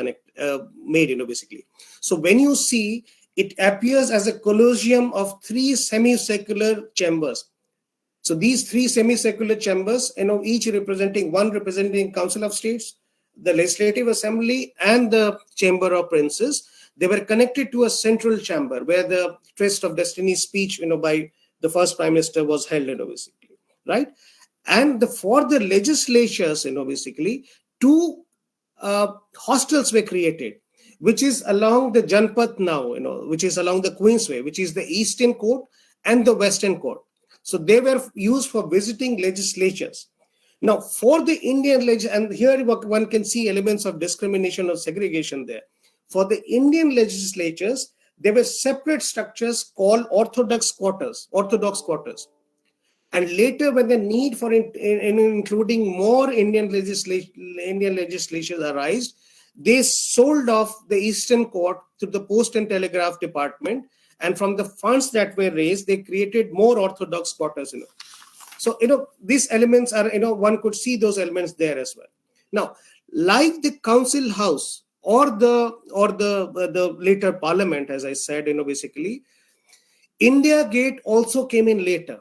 made, basically. So when you see, it appears as a colosseum of three semicircular chambers. So these three semicircular chambers, each representing Council of States, the Legislative Assembly, and the Chamber of Princes, they were connected to a central chamber where the Tryst of Destiny speech, by the first Prime Minister was held, basically, right? And for the legislatures, basically, two hostels were created, which is along the Janpath now, which is along the Queensway, which is the Eastern Court and the Western Court. So they were used for visiting legislatures. Now, for the Indian and here one can see elements of discrimination or segregation there. For the Indian legislatures, there were separate structures called orthodox quarters. And later, when the need for including more Indian legislatures arose, they sold off the Eastern Court to the Post and Telegraph Department, and from the funds that were raised, they created more orthodox quarters. So these elements are, one could see those elements there as well. Now, like the Council House or the later Parliament, as I said, basically, India Gate also came in later.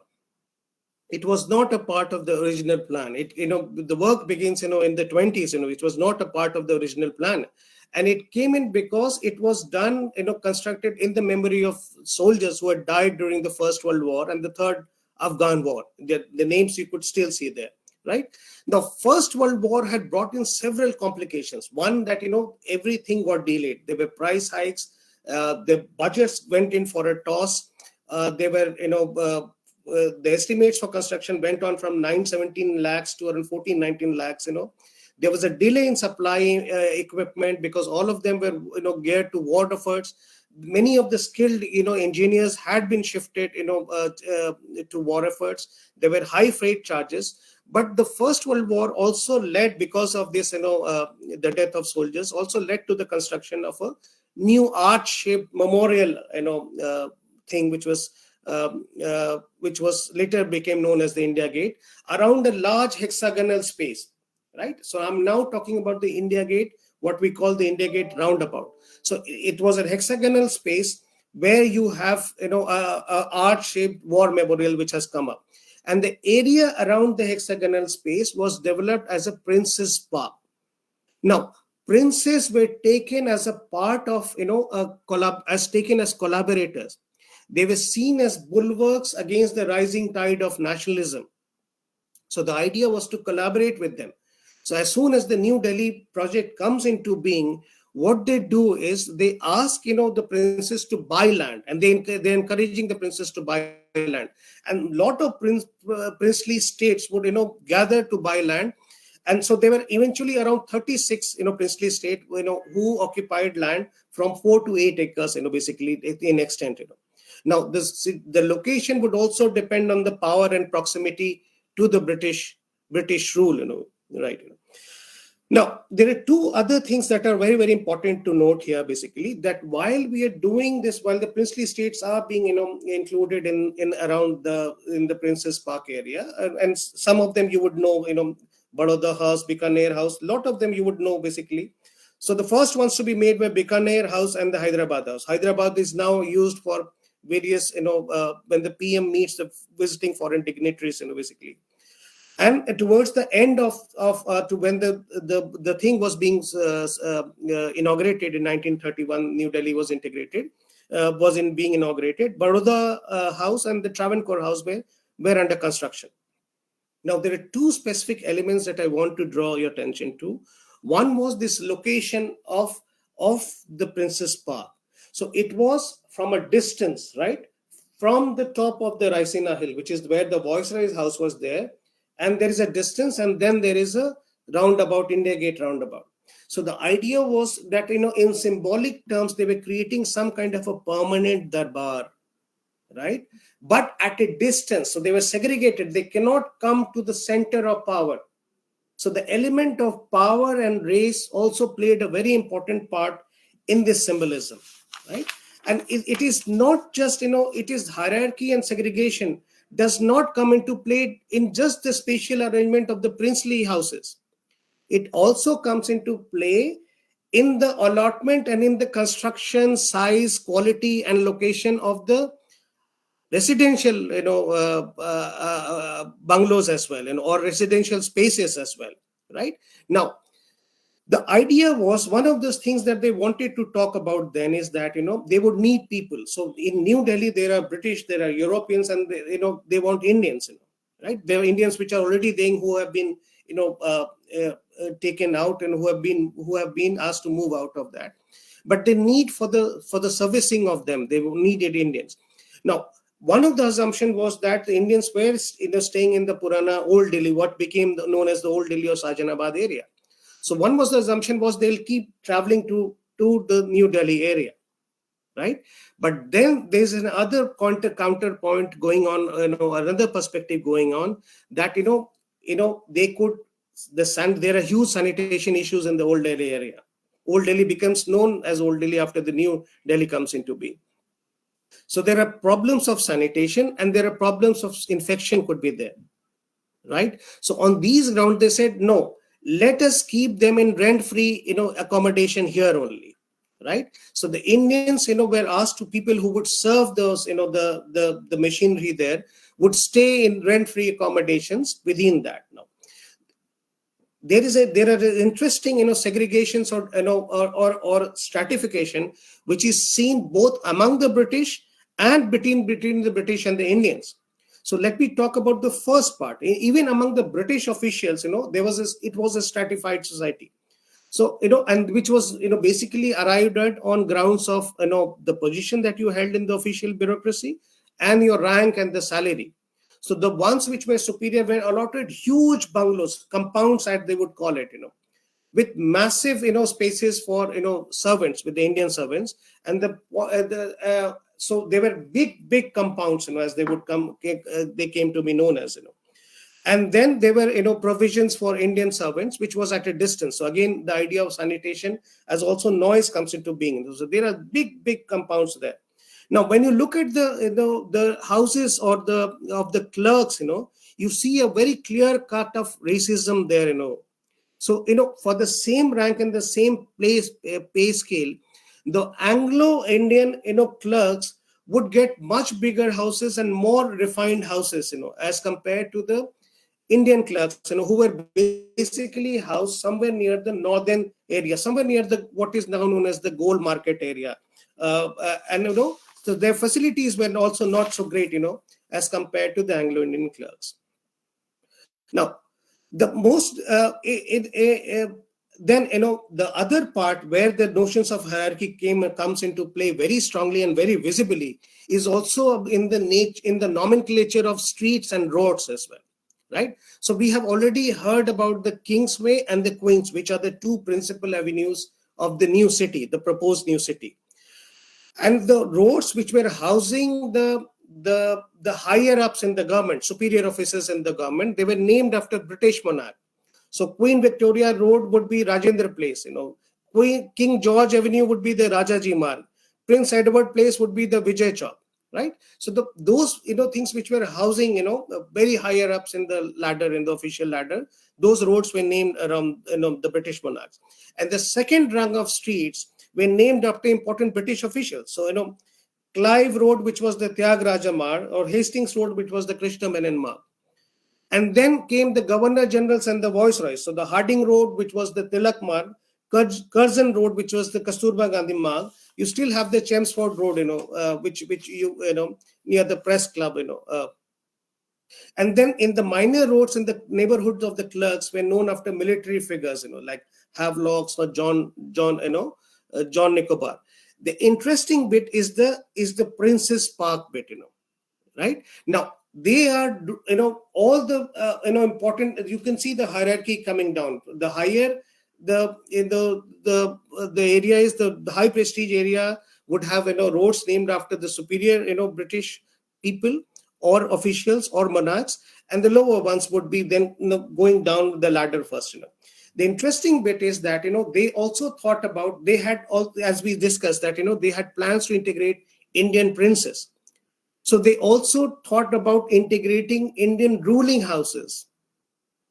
It was not a part of the original plan. The work begins, in the 20s, it was not a part of the original plan. And it came in because it was done, constructed in the memory of soldiers who had died during the First World War and the Third Afghan War. The names you could still see there, right? The First World War had brought in several complications. One, that, everything got delayed. There were price hikes. The budgets went in for a toss. They were, the estimates for construction went on from 9-17 lakhs to around 14-19 lakhs. There was a delay in supplying equipment because all of them were geared to war efforts. Many of the skilled engineers had been shifted to war efforts. There were high freight charges. But the First World War also led, because of this, the death of soldiers, also led to the construction of a new arch-shaped memorial, thing, which was later became known as the India Gate, around a large hexagonal space, right? So I'm now talking about the India Gate, what we call the India Gate roundabout. So it was a hexagonal space where you have, a arch-shaped war memorial which has come up. And the area around the hexagonal space was developed as a Prince's Park. Now, princes were taken as a part of, taken as collaborators. They were seen as bulwarks against the rising tide of nationalism. So the idea was to collaborate with them. So as soon as the New Delhi project comes into being, what they do is they ask, the princes to buy land, and they're encouraging the princes to buy land. And a lot of princely states would, gather to buy land. And so there were eventually around 36, princely states, who occupied land from 4 to 8 acres, basically in extent, Now, the location would also depend on the power and proximity to the British rule, right? Now, there are two other things that are very, very important to note here, basically, that while we are doing this, while the princely states are being, included in around in the Princess Park area, and some of them you would know, Baroda House, Bikaner House, lot of them you would know, basically. So the first ones to be made were Bikaner House and the Hyderabad House. Hyderabad is now used for various, when the PM meets the visiting foreign dignitaries, basically. And towards the end of to when the thing was being inaugurated in 1931, New Delhi was being inaugurated. Baroda House and the Travancore House were under construction. Now, there are two specific elements that I want to draw your attention to. One was this location of the Princess Park. So it was from a distance, right? From the top of the Raisina Hill, which is where the Viceroy's house was there. And there is a distance, and then there is a roundabout, India Gate roundabout. So the idea was that, in symbolic terms, they were creating some kind of a permanent darbar, right? But at a distance. So they were segregated. They cannot come to the center of power. So the element of power and race also played a very important part in this symbolism, right? And it is not just, it is hierarchy and segregation does not come into play in just the spatial arrangement of the princely houses. It also comes into play in the allotment and in the construction, size, quality, and location of the residential, bungalows as well, or residential spaces as well, right? Now, the idea was, one of those things that they wanted to talk about then is that, they would need people. So in New Delhi, there are British, there are Europeans, and they want Indians, right? There are Indians which are already there who have been, taken out and who have been asked to move out of that. But the need for the servicing of them, they needed Indians. Now, one of the assumptions was that the Indians were, staying in the Purana Old Delhi, what became known as the Old Delhi or Sajanabad area. So one was the assumption was they'll keep traveling to the New Delhi area, right? But then there's another counterpoint going on, another perspective going on that, they could, there are huge sanitation issues in the Old Delhi area. Old Delhi becomes known as Old Delhi after the New Delhi comes into being. So there are problems of sanitation and there are problems of infection could be there, right? So on these grounds, they said, no, let us keep them in rent-free, accommodation here only, right? So the Indians, were asked to people who would serve those, the machinery there would stay in rent-free accommodations within that. Now, there are interesting, segregations or stratification, which is seen both among the British and between the British and the Indians. So let me talk about the first part. Even among the British officials, it was a stratified society. So, and which was, basically arrived at on grounds of, the position that you held in the official bureaucracy and your rank and the salary. So the ones which were superior were allotted huge bungalows, compounds as they would call it, with massive, spaces for, servants, with the Indian servants. And so they were big compounds, as they would they came to be known as, And then there were, provisions for Indian servants, which was at a distance. So again, the idea of sanitation as also noise comes into being. So there are big compounds there. Now, when you look at the houses or of the clerks, you see a very clear cut of racism there, So, for the same rank and the same pay scale, the Anglo-Indian, clerks would get much bigger houses and more refined houses, as compared to the Indian clerks, who were basically housed somewhere near the northern area, somewhere near what is now known as the gold market area. And, so their facilities were also not so great, as compared to the Anglo-Indian clerks. Now, the most, then, the other part where the notions of hierarchy comes into play very strongly and very visibly is also in the nomenclature of streets and roads as well, right? So we have already heard about the Kingsway and the Queens, which are the two principal avenues of the new city, the proposed new city. And the roads which were housing the higher ups in the government, superior officers in the government, they were named after British monarch. So Queen Victoria Road would be Rajendra Place, King George Avenue would be the Rajaji Marg, Prince Edward Place would be the Vijay Chowk, right? So those things which were housing very higher ups in the ladder, in the official ladder, those roads were named around the British monarchs. And the second rung of streets were named after important British officials. So Clive Road, which was the Tyagaraja Marg, or Hastings Road, which was the Krishna Menon Marg. And then came the Governor Generals and the Viceroys. So the Harding Road, which was the Tilak Marg, Curzon Road, which was the Kasturba Gandhi Marg. You still have the Chelmsford Road, which near the Press Club, and then in the minor roads in the neighborhoods of the clerks were known after military figures, like Havelocks or John Nicobar. The interesting bit is the Prince's Park bit, right? Now they are, all the important. You can see the hierarchy coming down. The higher the area is, the high prestige area would have roads named after the superior British people or officials or monarchs, and the lower ones would be then going down the ladder first. The interesting bit is that they also thought about, they had all, as we discussed, that they had plans to integrate Indian princes. So they also thought about integrating Indian ruling houses,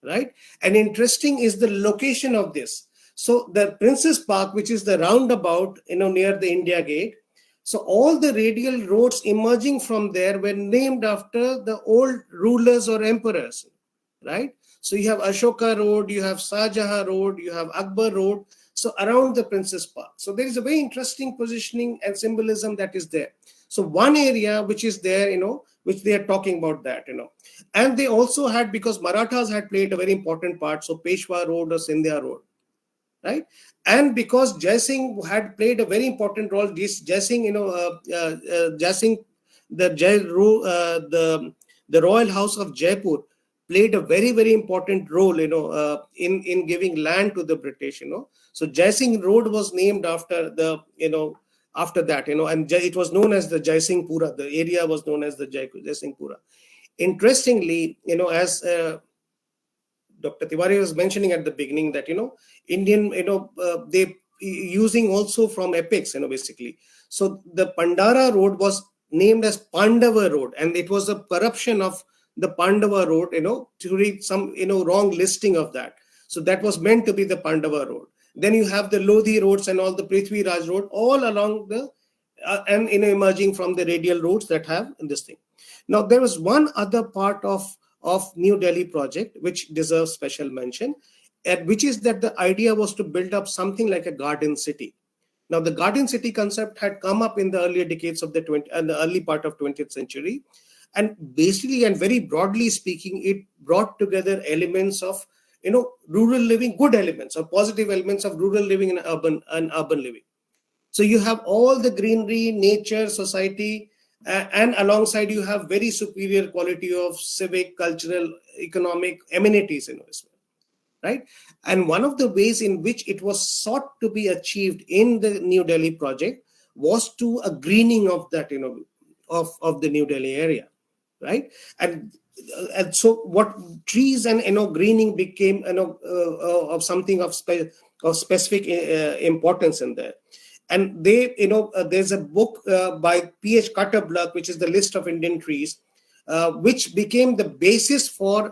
right? And interesting is the location of this. So the Prince's Park, which is the roundabout, near the India Gate. So all the radial roads emerging from there were named after the old rulers or emperors, right? So you have Ashoka Road, you have Shah Jahan Road, you have Akbar Road. So around the Prince's Park. So there is a very interesting positioning and symbolism that is there. So one area which is there, which they are talking about that, and they also had, because Marathas had played a very important part, so Peshwa Road or Sindhya Road, right? And because Jai Singh had played a very important role, Jai Singh, Jai Singh, the royal house of Jaipur played a very, very important role, in giving land to the British, So Jai Singh Road was named after after that, and it was known as the Jai Singh Pura. The area was known as the Jai Singh Pura. Interestingly, as Dr. Tiwari was mentioning at the beginning, that Indian, they using also from epics, basically. So the Pandara Road was named as Pandava Road, and it was a corruption of the Pandava Road, to read some wrong listing of that. So that was meant to be the Pandava Road. Then you have the Lodhi roads and all the Prithvi Raj Road all along the and emerging from the radial roads that have this thing. Now there was one other part of New Delhi project which deserves special mention, which is that the idea was to build up something like a garden city. Now the garden city concept had come up in the earlier decades of the early part of 20th century, and basically and very broadly speaking, it brought together elements of rural living, good elements or positive elements of rural living and urban living. So you have all the greenery, nature, society, and alongside you have very superior quality of civic, cultural, economic amenities as well, right? And one of the ways in which it was sought to be achieved in the New Delhi project was to a greening of that, of the New Delhi area, right? And so what trees and greening became of something of specific importance in there. And they there's a book by P.H. Carter-Block, which is the list of Indian trees, which became the basis for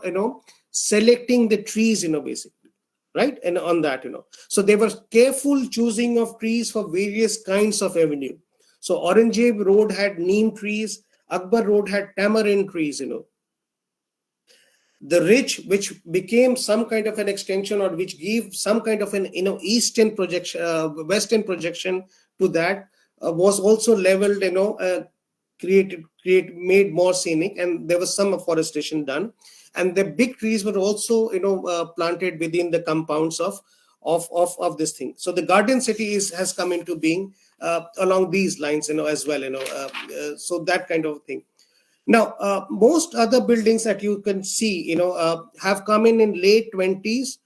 selecting the trees, basically, right? And on that, so they were careful choosing of trees for various kinds of avenue. So Aurangzeb Road had neem trees, Akbar Road had tamarind trees, The Ridge, which became some kind of an extension, or which gave some kind of an eastern projection, western projection to that, was also leveled, made more scenic, and there was some afforestation done, and the big trees were also planted within the compounds of this thing. So the garden city has come into being along these lines, as well, so that kind of thing. Now, most other buildings that you can see, have come in late 20s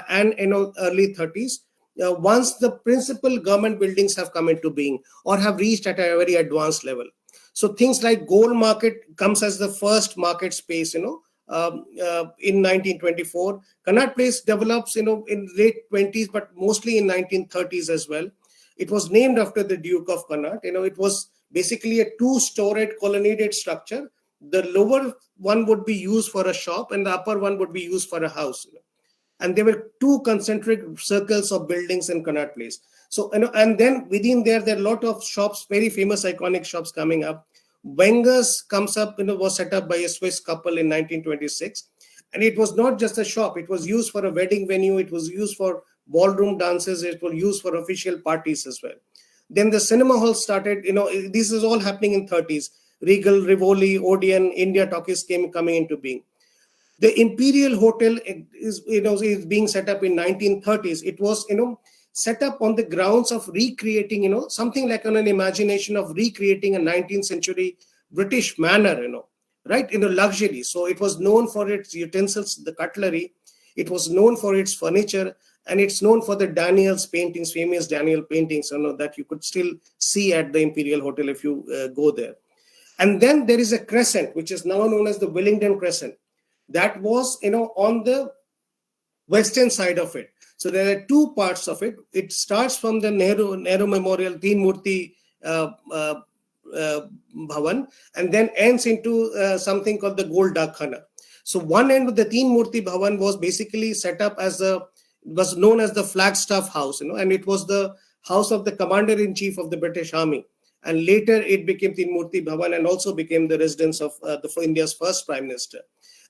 and early 30s. once the principal government buildings have come into being or have reached at a very advanced level. So things like gold market comes as the first market space, in 1924. Connaught Place develops, in late 20s, but mostly in 1930s as well. It was named after the Duke of Connaught. It was basically a two-storied colonnaded structure. The lower one would be used for a shop, and the upper one would be used for a house. And there were two concentric circles of buildings in Connaught Place. So, and then within there are a lot of shops, very famous, iconic shops coming up. Wenger's comes up, was set up by a Swiss couple in 1926. And it was not just a shop, it was used for a wedding venue, it was used for ballroom dances, it was used for official parties as well. Then the cinema hall started, this is all happening in 30s. Regal, Rivoli, Odeon, India Talkies coming into being. The Imperial Hotel is being set up in 1930s. It was, set up on the grounds of recreating, something like an imagination of recreating a 19th century British manor, right, luxury. So it was known for its utensils, the cutlery. It was known for its furniture, and it's known for the Daniel's paintings, famous Daniel paintings, that you could still see at the Imperial Hotel if you go there. And then there is a crescent, which is now known as the Wellington Crescent. That was, on the western side of it. So there are two parts of it. It starts from the Nehru Memorial, Teen Murti Bhavan, and then ends into something called the Gold Dak Khana. So one end of the Teen Murti Bhavan was basically set up was known as the Flagstaff House, and it was the house of the Commander-in-Chief of the British Army. And later it became Teen Murti Bhavan and also became the residence of India's first Prime Minister.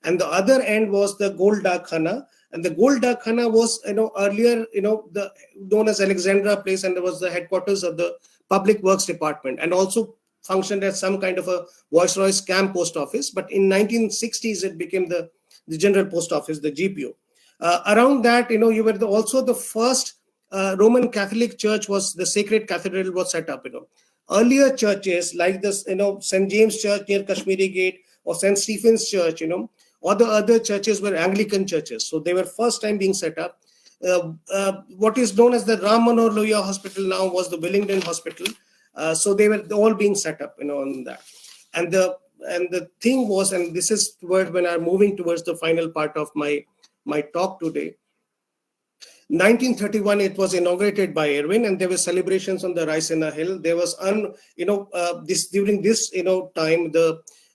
And the other end was the Gold Dak Khana. And the Gold Dak Khana was, earlier, known as Alexandra Place, and it was the headquarters of the Public Works Department, and also functioned as some kind of a Viceroy's camp post office. But in 1960s, it became the General Post Office, the GPO. Around that, you were also the first Roman Catholic Church was the Sacred Cathedral was set up. Earlier churches like this, St. James Church near Kashmiri Gate, or St. Stephen's Church, or the other churches were Anglican churches. So they were first time being set up. What is known as the Ram Manohar Lohia Hospital now was the Wellington Hospital. So they were all being set up, on that. And the thing was, and this is when I'm moving towards the final part of my talk today. 1931, it was inaugurated by Irwin, and there were celebrations on the Raisina Hill. There was, during this, time,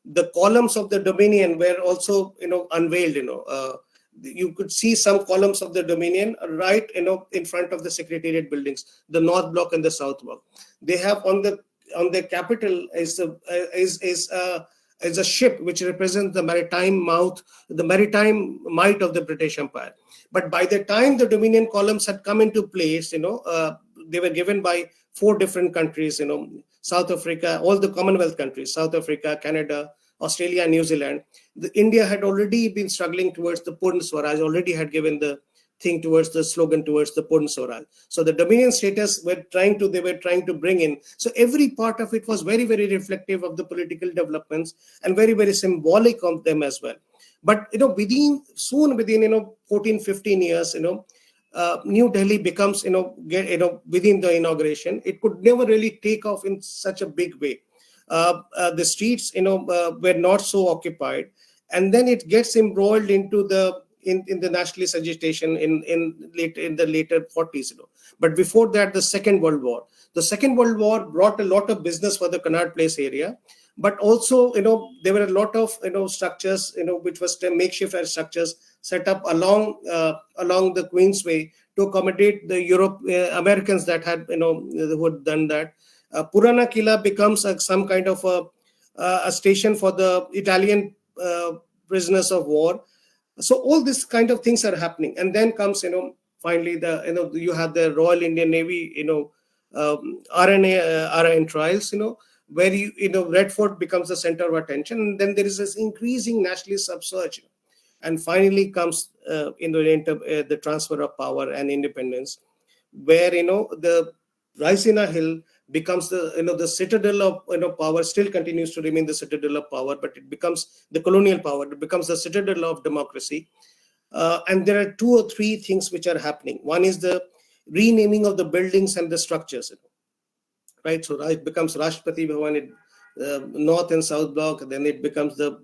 the columns of the Dominion were also, unveiled. You could see some columns of the Dominion right, in front of the Secretariat buildings, the North Block and the South Block. They have on the Capitol is a ship which represents the maritime might of the British Empire. But by the time the Dominion columns had come into place, they were given by 4 different countries, South Africa, all the Commonwealth countries, South Africa, Canada, Australia, New Zealand. India had already been struggling towards the Purna Swaraj, already had given the thing towards the slogan towards the Purna Swaraj. So the Dominion status they were trying to bring in. So every part of it was very, very reflective of the political developments and very, very symbolic of them as well. But within 14, 15 years, New Delhi becomes, within the inauguration, it could never really take off in such a big way. The streets, were not so occupied, and then it gets embroiled into the nationalist agitation in the later 40s. But before that, the Second World War. The Second World War brought a lot of business for the Connaught Place area. But also, there were a lot of, structures, which was makeshift structures set up along the Queensway to accommodate the Americans that had, who had done that. Purana Killa becomes some kind of a station for the Italian prisoners of war. So all these kind of things are happening, and then comes, finally you have the Royal Indian Navy, RN trials, where Redford becomes the center of attention, and then there is this increasing nationalist upsurge, and finally comes the transfer of power and independence, where the Raisina Hill becomes the citadel of power, still continues to remain the citadel of power, but it becomes the colonial power. It becomes the citadel of democracy, and there are 2 or 3 things which are happening. One is the renaming of the buildings and the structures, right? So it becomes Rashtrapati Bhavan, North and South Block, then it becomes the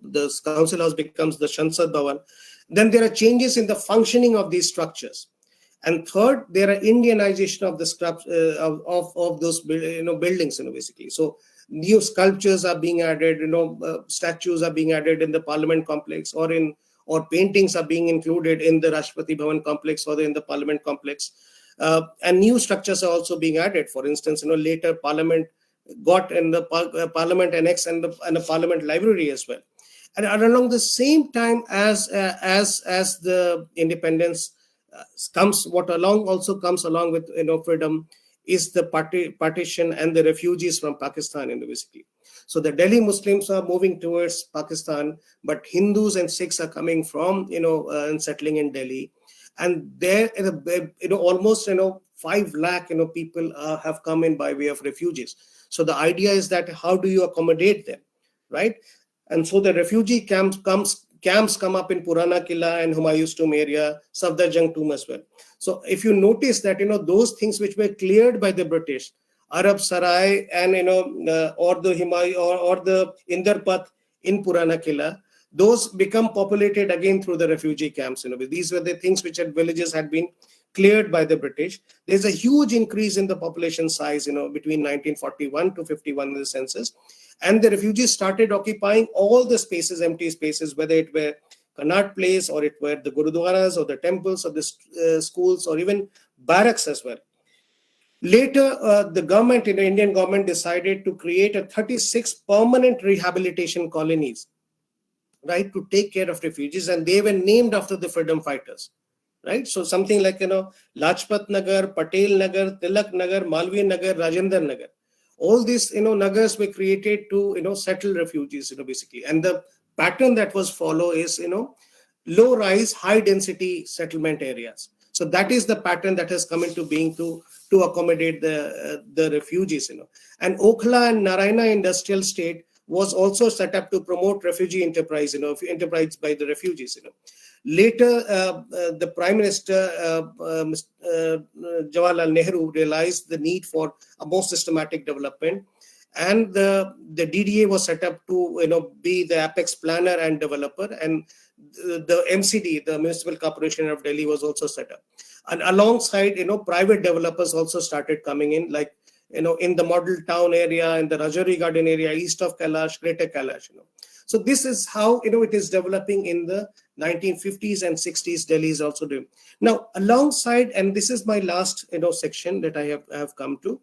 Council House becomes the Shansad Bhavan. Then there are changes in the functioning of these structures. And third, there are Indianization of the of those buildings, basically. So new sculptures are being added, statues are being added in the Parliament complex, or paintings are being included in the Rashtrapati Bhavan complex or in the Parliament complex. And new structures are also being added. For instance, later Parliament got in the Parliament Annex and the Parliament Library as well. And along the same time as the independence comes, what also comes along with freedom is the partition and the refugees from Pakistan, basically. So the Delhi Muslims are moving towards Pakistan, but Hindus and Sikhs are coming from and settling in Delhi. And there, almost 5 lakh people have come in by way of refugees. So the idea is that how do you accommodate them, right? And so the refugee camps come up in Purana Killa and Humayun's tomb area, Safdarjung tomb as well. So if you notice that those things which were cleared by the British, Arab Sarai and or the Humayun or the Indarpat in Purana Killa, those become populated again through the refugee camps. These were the things which villages had been cleared by the British. There's a huge increase in the population size, between 1941 to 51 in the census. And the refugees started occupying all the spaces, empty spaces, whether it were Connaught Place or it were the Gurudwaras or the temples or the schools or even barracks as well. Later, the government, Indian government decided to create 36 permanent rehabilitation colonies, right, to take care of refugees, and they were named after the freedom fighters, right? So something like, Lajpat Nagar, Patel Nagar, Tilak Nagar, Malviya Nagar, Rajendra Nagar. All these, nagars were created to, settle refugees, basically. And the pattern that was followed is, low-rise, high-density settlement areas. So that is the pattern that has come into being to accommodate the refugees, And Okhla and Narayana Industrial State was also set up to promote refugee enterprise, enterprise by the refugees, Later, the Prime Minister, Jawaharlal Nehru, realized the need for a more systematic development. And the DDA was set up to, be the apex planner and developer. And the MCD, the Municipal Corporation of Delhi, was also set up. And alongside, private developers also started coming in, like, in the model town area, in the Rajouri Garden area, east of Kailash, Greater Kailash, So this is how, it is developing in the 1950s and 60s. Delhi is also doing. Now, alongside, and this is my last, section that I have come to,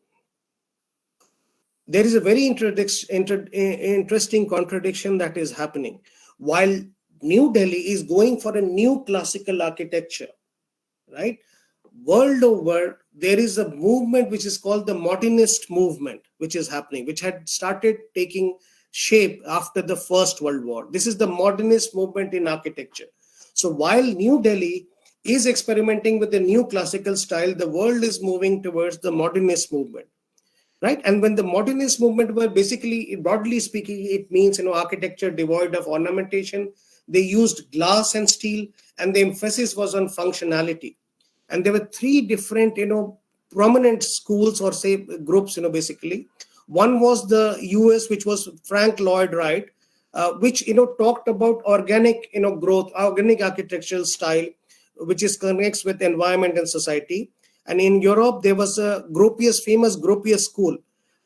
there is a very interesting contradiction that is happening. While New Delhi is going for a new classical architecture, right? World over, there is a movement which is called the modernist movement, which is happening, which had started taking shape after the First World War. This is the modernist movement in architecture. So while New Delhi is experimenting with the new classical style, the world is moving towards the modernist movement, right? And when the modernist movement were basically, broadly speaking, it means, architecture devoid of ornamentation. They used glass and steel, and the emphasis was on functionality. And there were 3 different, prominent schools or say groups, basically. One was the US, which was Frank Lloyd Wright, which, talked about organic, growth, organic architectural style, which is connects with environment and society. And in Europe, there was a famous Gropius school,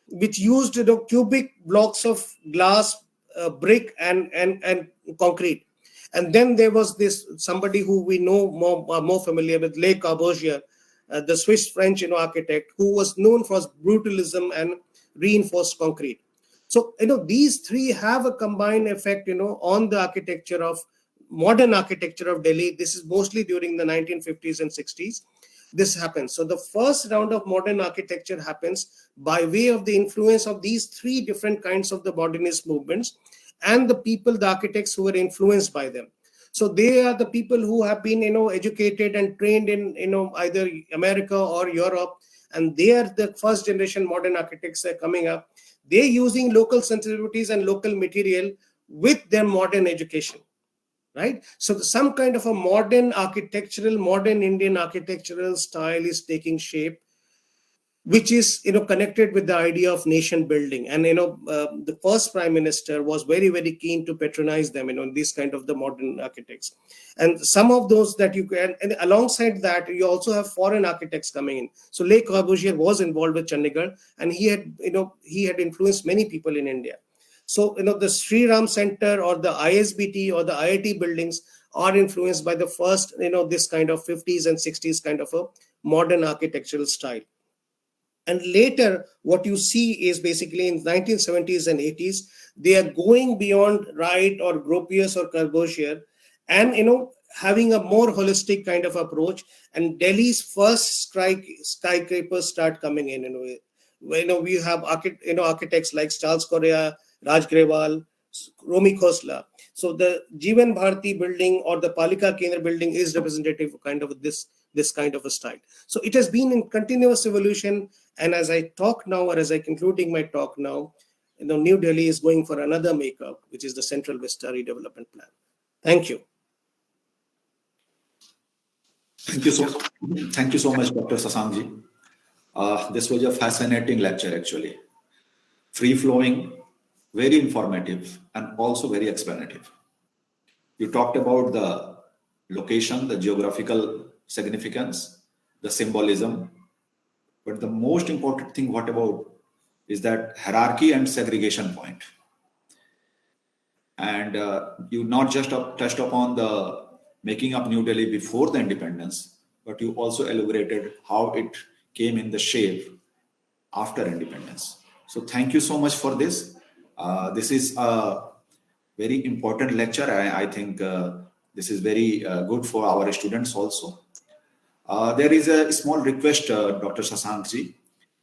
which used, cubic blocks of glass, brick and concrete. And then there was this somebody who we know more familiar with, Le Corbusier, the Swiss-French architect, who was known for brutalism and reinforced concrete. So these 3 have a combined effect on the architecture of modern architecture of Delhi. This is mostly during the 1950s and 60s. This happens. So the first round of modern architecture happens by way of the influence of these 3 different kinds of the modernist movements and the people, the architects who were influenced by them. So they are the people who have been, educated and trained in, either America or Europe, and they are the first generation modern architects that are coming up. They're using local sensitivities and local material with their modern education. right? So some kind of a modern Indian architectural style is taking shape, which is connected with the idea of nation building. And the first prime minister was very, very keen to patronize them, these kind of the modern architects. And some of those that you can, and alongside that you also have foreign architects coming in. So Le Corbusier was involved with Chandigarh, and he had influenced many people in India. So the Sri Ram Center or the ISBT or the IIT buildings are influenced by the first this kind of 50s and 60s kind of a modern architectural style. And later, what you see is basically in 1970s and 80s, they are going beyond Wright or Gropius or Corbusier, and having a more holistic kind of approach. And Delhi's first skyscrapers start coming in. We have architects like Charles Correa, Raj Grewal, Romy Khosla. So the Jeevan Bharati building or the Palika Kendra building is representative of kind of this kind of a style. So it has been in continuous evolution. And as I talk now, or as I concluding my talk now, New Delhi is going for another makeup, which is the Central Vista Redevelopment Plan. Thank you. Thank you so much, Dr. Sasankji. This was a fascinating lecture, actually. Free-flowing, very informative, and also very explanative. You talked about the location, the geographical significance, the symbolism. But the most important thing, what about, is that hierarchy and segregation point. And you not just touched upon the making up New Delhi before the independence, but you also elaborated how it came in the shape after independence. So thank you so much for this. This is a very important lecture. I think this is very good for our students also. There is a small request, Dr. Sasankji.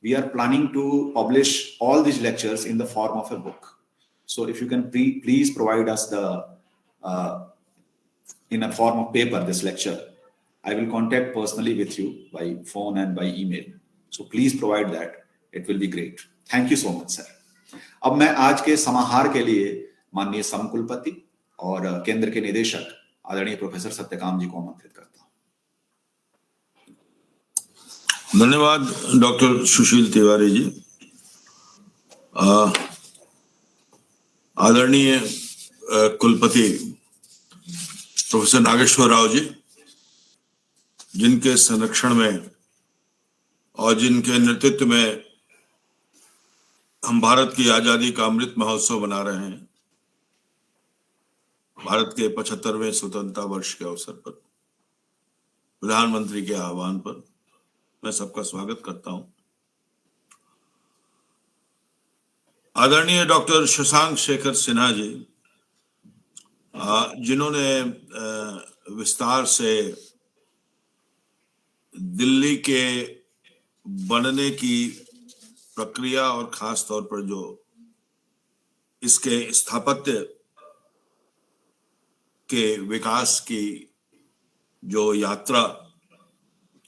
We are planning to publish all these lectures in the form of a book. So if you can please provide us the in a form of paper, this lecture. I will contact personally with you by phone and by email. So please provide that. It will be great. Thank you so much, sir. अब मैं आज के समाहार के लिए माननीय समकुलपति और केंद्र के निदेशक आदरणीय प्रोफेसर सत्यकाम जी को आमंत्रित करता हूं। धन्यवाद डॉक्टर सुशील तिवारी जी। आदरणीय कुलपति प्रोफेसर नागेश्वर राव जी, जिनके संरक्षण में और जिनके नेतृत्व में हम भारत की आजादी का अमृत महोत्सव मना रहे हैं, भारत के 75वें स्वतंत्रता वर्ष के अवसर पर प्रधानमंत्री के आह्वान पर मैं सबका स्वागत करता हूं। आदरणीय डॉक्टर शशांक शेखर सिन्हा जी, जिन्होंने विस्तार से दिल्ली के बनने की प्रक्रिया और खास तौर पर जो इसके स्थापत्य के विकास की जो यात्रा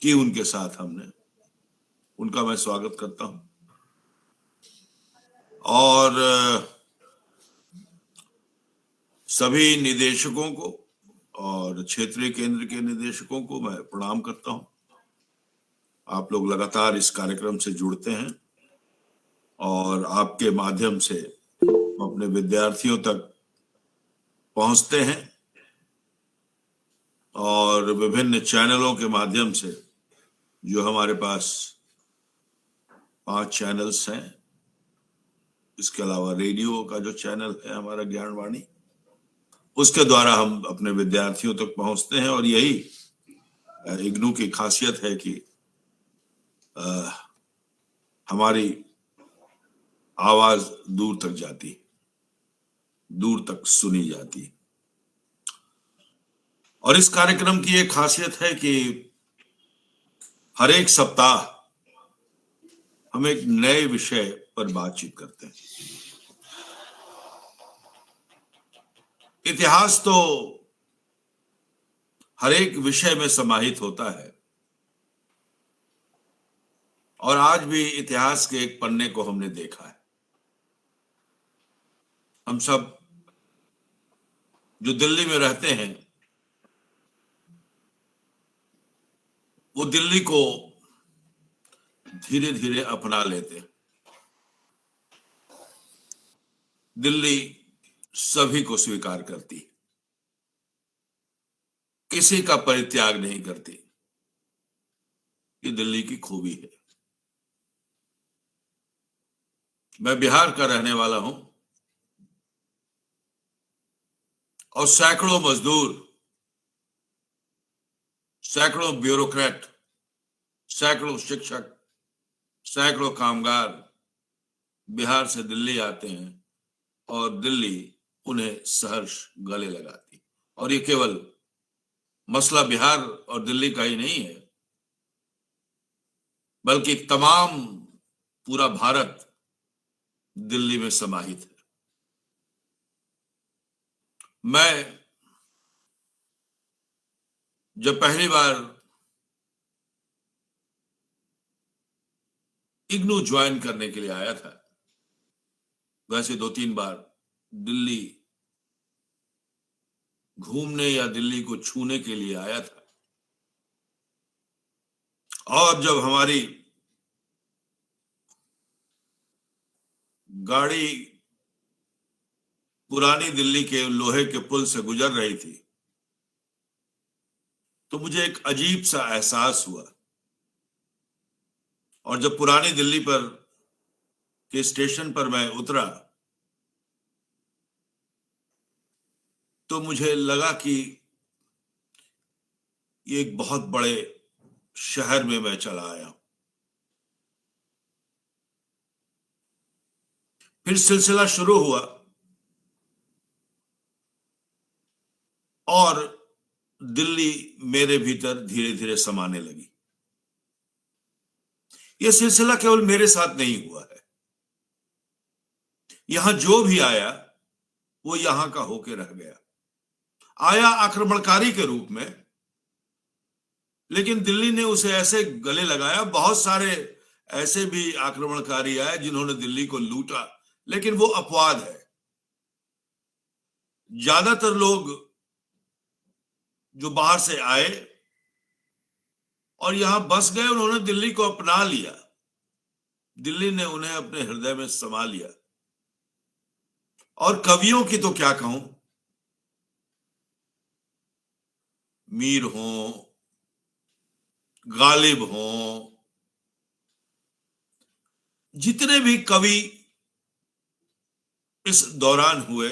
की उनके साथ हमने, उनका मैं स्वागत करता हूं। और सभी निदेशकों को और क्षेत्रीय केंद्र के निदेशकों को मैं प्रणाम करता हूं। आप लोग लगातार इस कार्यक्रम से जुड़ते हैं और आपके माध्यम से अपने विद्यार्थियों तक पहुंचते हैं और विभिन्न चैनलों के माध्यम से, जो हमारे पास 5 चैनल्स हैं, इसके अलावा रेडियो का जो चैनल है हमारा ज्ञानवाणी, उसके द्वारा हम अपने विद्यार्थियों तक पहुंचते हैं। और यही इग्नू की खासियत है कि हमारी आवाज दूर तक जाती, दूर तक सुनी जाती। और इस कार्यक्रम की एक खासियत है कि हर एक सप्ताह हम एक नए विषय पर बातचीत करते हैं। इतिहास तो हर एक विषय में समाहित होता है और आज भी इतिहास के एक पन्ने को हमने देखा है। हम सब जो दिल्ली में रहते हैं वो दिल्ली को धीरे धीरे अपना लेते हैं। दिल्ली सभी को स्वीकार करती, किसी का परित्याग नहीं करती। ये दिल्ली की खूबी है। मैं बिहार का रहने वाला हूं और सैकड़ों मजदूर, सैकड़ों ब्यूरोक्रेट, सैकड़ों शिक्षक, सैकड़ों कामगार बिहार से दिल्ली आते हैं और दिल्ली उन्हें सहर्ष गले लगाती। और ये केवल मसला बिहार और दिल्ली का ही नहीं है, बल्कि तमाम पूरा भारत दिल्ली में समाहित है। मैं जब पहली बार इग्नू ज्वाइन करने के लिए आया था, वैसे 2-3 बार दिल्ली घूमने या दिल्ली को छूने के लिए आया था। और जब हमारी गाड़ी पुरानी दिल्ली के लोहे के पुल से गुजर रही थी तो मुझे एक अजीब सा एहसास हुआ। और जब पुरानी दिल्ली पर के स्टेशन पर मैं उतरा तो मुझे लगा कि ये एक बहुत बड़े शहर में मैं चला आया। फिर सिलसिला शुरू हुआ और दिल्ली मेरे भीतर धीरे धीरे समाने लगी। यह सिलसिला केवल मेरे साथ नहीं हुआ है। यहां जो भी आया वो यहां का होके रह गया। आया आक्रमणकारी के रूप में, लेकिन दिल्ली ने उसे ऐसे गले लगाया। बहुत सारे ऐसे भी आक्रमणकारी आए जिन्होंने दिल्ली को लूटा, लेकिन वो अपवाद है। ज्यादातर लोग जो बाहर से आए और यहां बस गए, उन्होंने दिल्ली को अपना लिया। दिल्ली ने उन्हें अपने हृदय में समा लिया। और कवियों की तो क्या कहूं, मीर हों, गालिब हों, जितने भी कवि इस दौरान हुए,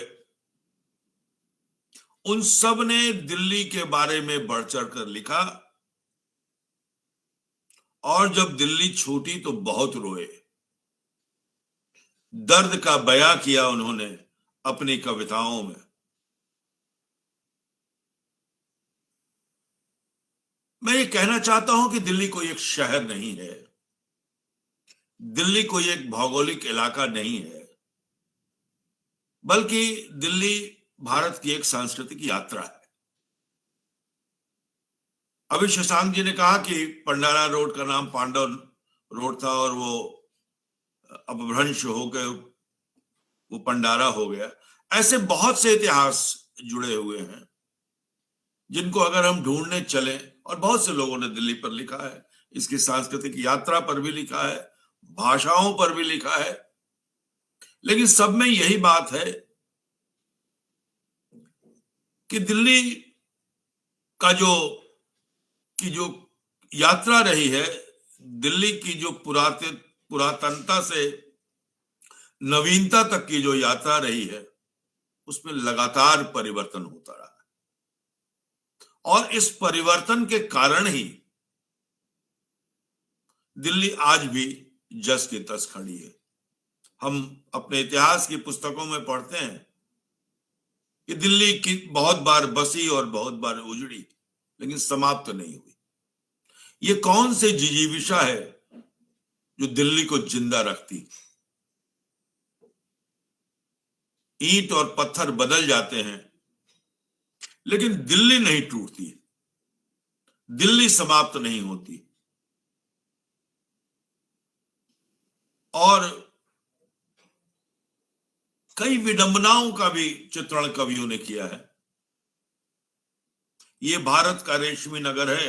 उन सब ने दिल्ली के बारे में बढ़ चढ़ कर लिखा। और जब दिल्ली छूटी तो बहुत रोए। दर्द का बयां किया उन्होंने अपनी कविताओं में। मैं ये कहना चाहता हूं कि दिल्ली कोई एक शहर नहीं है, दिल्ली कोई एक भौगोलिक इलाका नहीं है, बल्कि दिल्ली भारत की एक सांस्कृतिक यात्रा है। अभी शशांक जी ने कहा कि पंडारा रोड का नाम पांडव रोड था और वो अपभ्रंश हो गए, वो पंडारा हो गया। ऐसे बहुत से इतिहास जुड़े हुए हैं जिनको अगर हम ढूंढने चले, और बहुत से लोगों ने दिल्ली पर लिखा है, इसकी सांस्कृतिक यात्रा पर भी लिखा है, भाषाओं पर भी लिखा है, लेकिन सब में यही बात है कि दिल्ली का जो यात्रा रही है, दिल्ली की जो पुरातनता से नवीनता तक की जो यात्रा रही है, उसमें लगातार परिवर्तन होता रहा है। और इस परिवर्तन के कारण ही दिल्ली आज भी जस की तस खड़ी है। हम अपने इतिहास की पुस्तकों में पढ़ते हैं कि दिल्ली की बहुत बार बसी और बहुत बार उजड़ी, लेकिन समाप्त नहीं हुई। ये कौन से जिजीविषा है जो दिल्ली को जिंदा रखती? ईंट और पत्थर बदल जाते हैं, लेकिन दिल्ली नहीं टूटती, दिल्ली समाप्त नहीं होती। और कई विडंबनाओं का भी चित्रण कवियों ने किया है। ये भारत का रेशमी नगर है,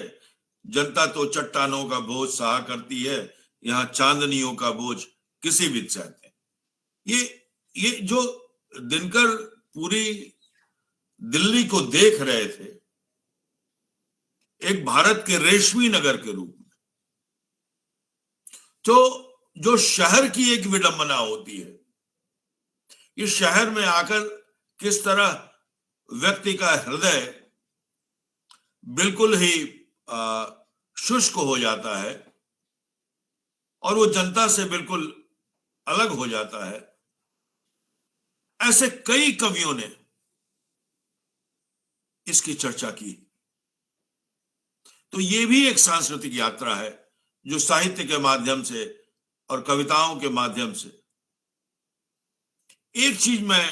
जनता तो चट्टानों का बोझ सहा करती है, यहाँ चांदनियों का बोझ किसी भी सहते। ये जो दिनकर पूरी दिल्ली को देख रहे थे एक भारत के रेशमी नगर के रूप में, तो जो शहर की एक विडंबना होती है, इस शहर में आकर किस तरह व्यक्ति का हृदय बिल्कुल ही शुष्क हो जाता है और वो जनता से बिल्कुल अलग हो जाता है। ऐसे कई कवियों ने इसकी चर्चा की। तो ये भी एक सांस्कृतिक यात्रा है जो साहित्य के माध्यम से और कविताओं के माध्यम से। एक चीज मैं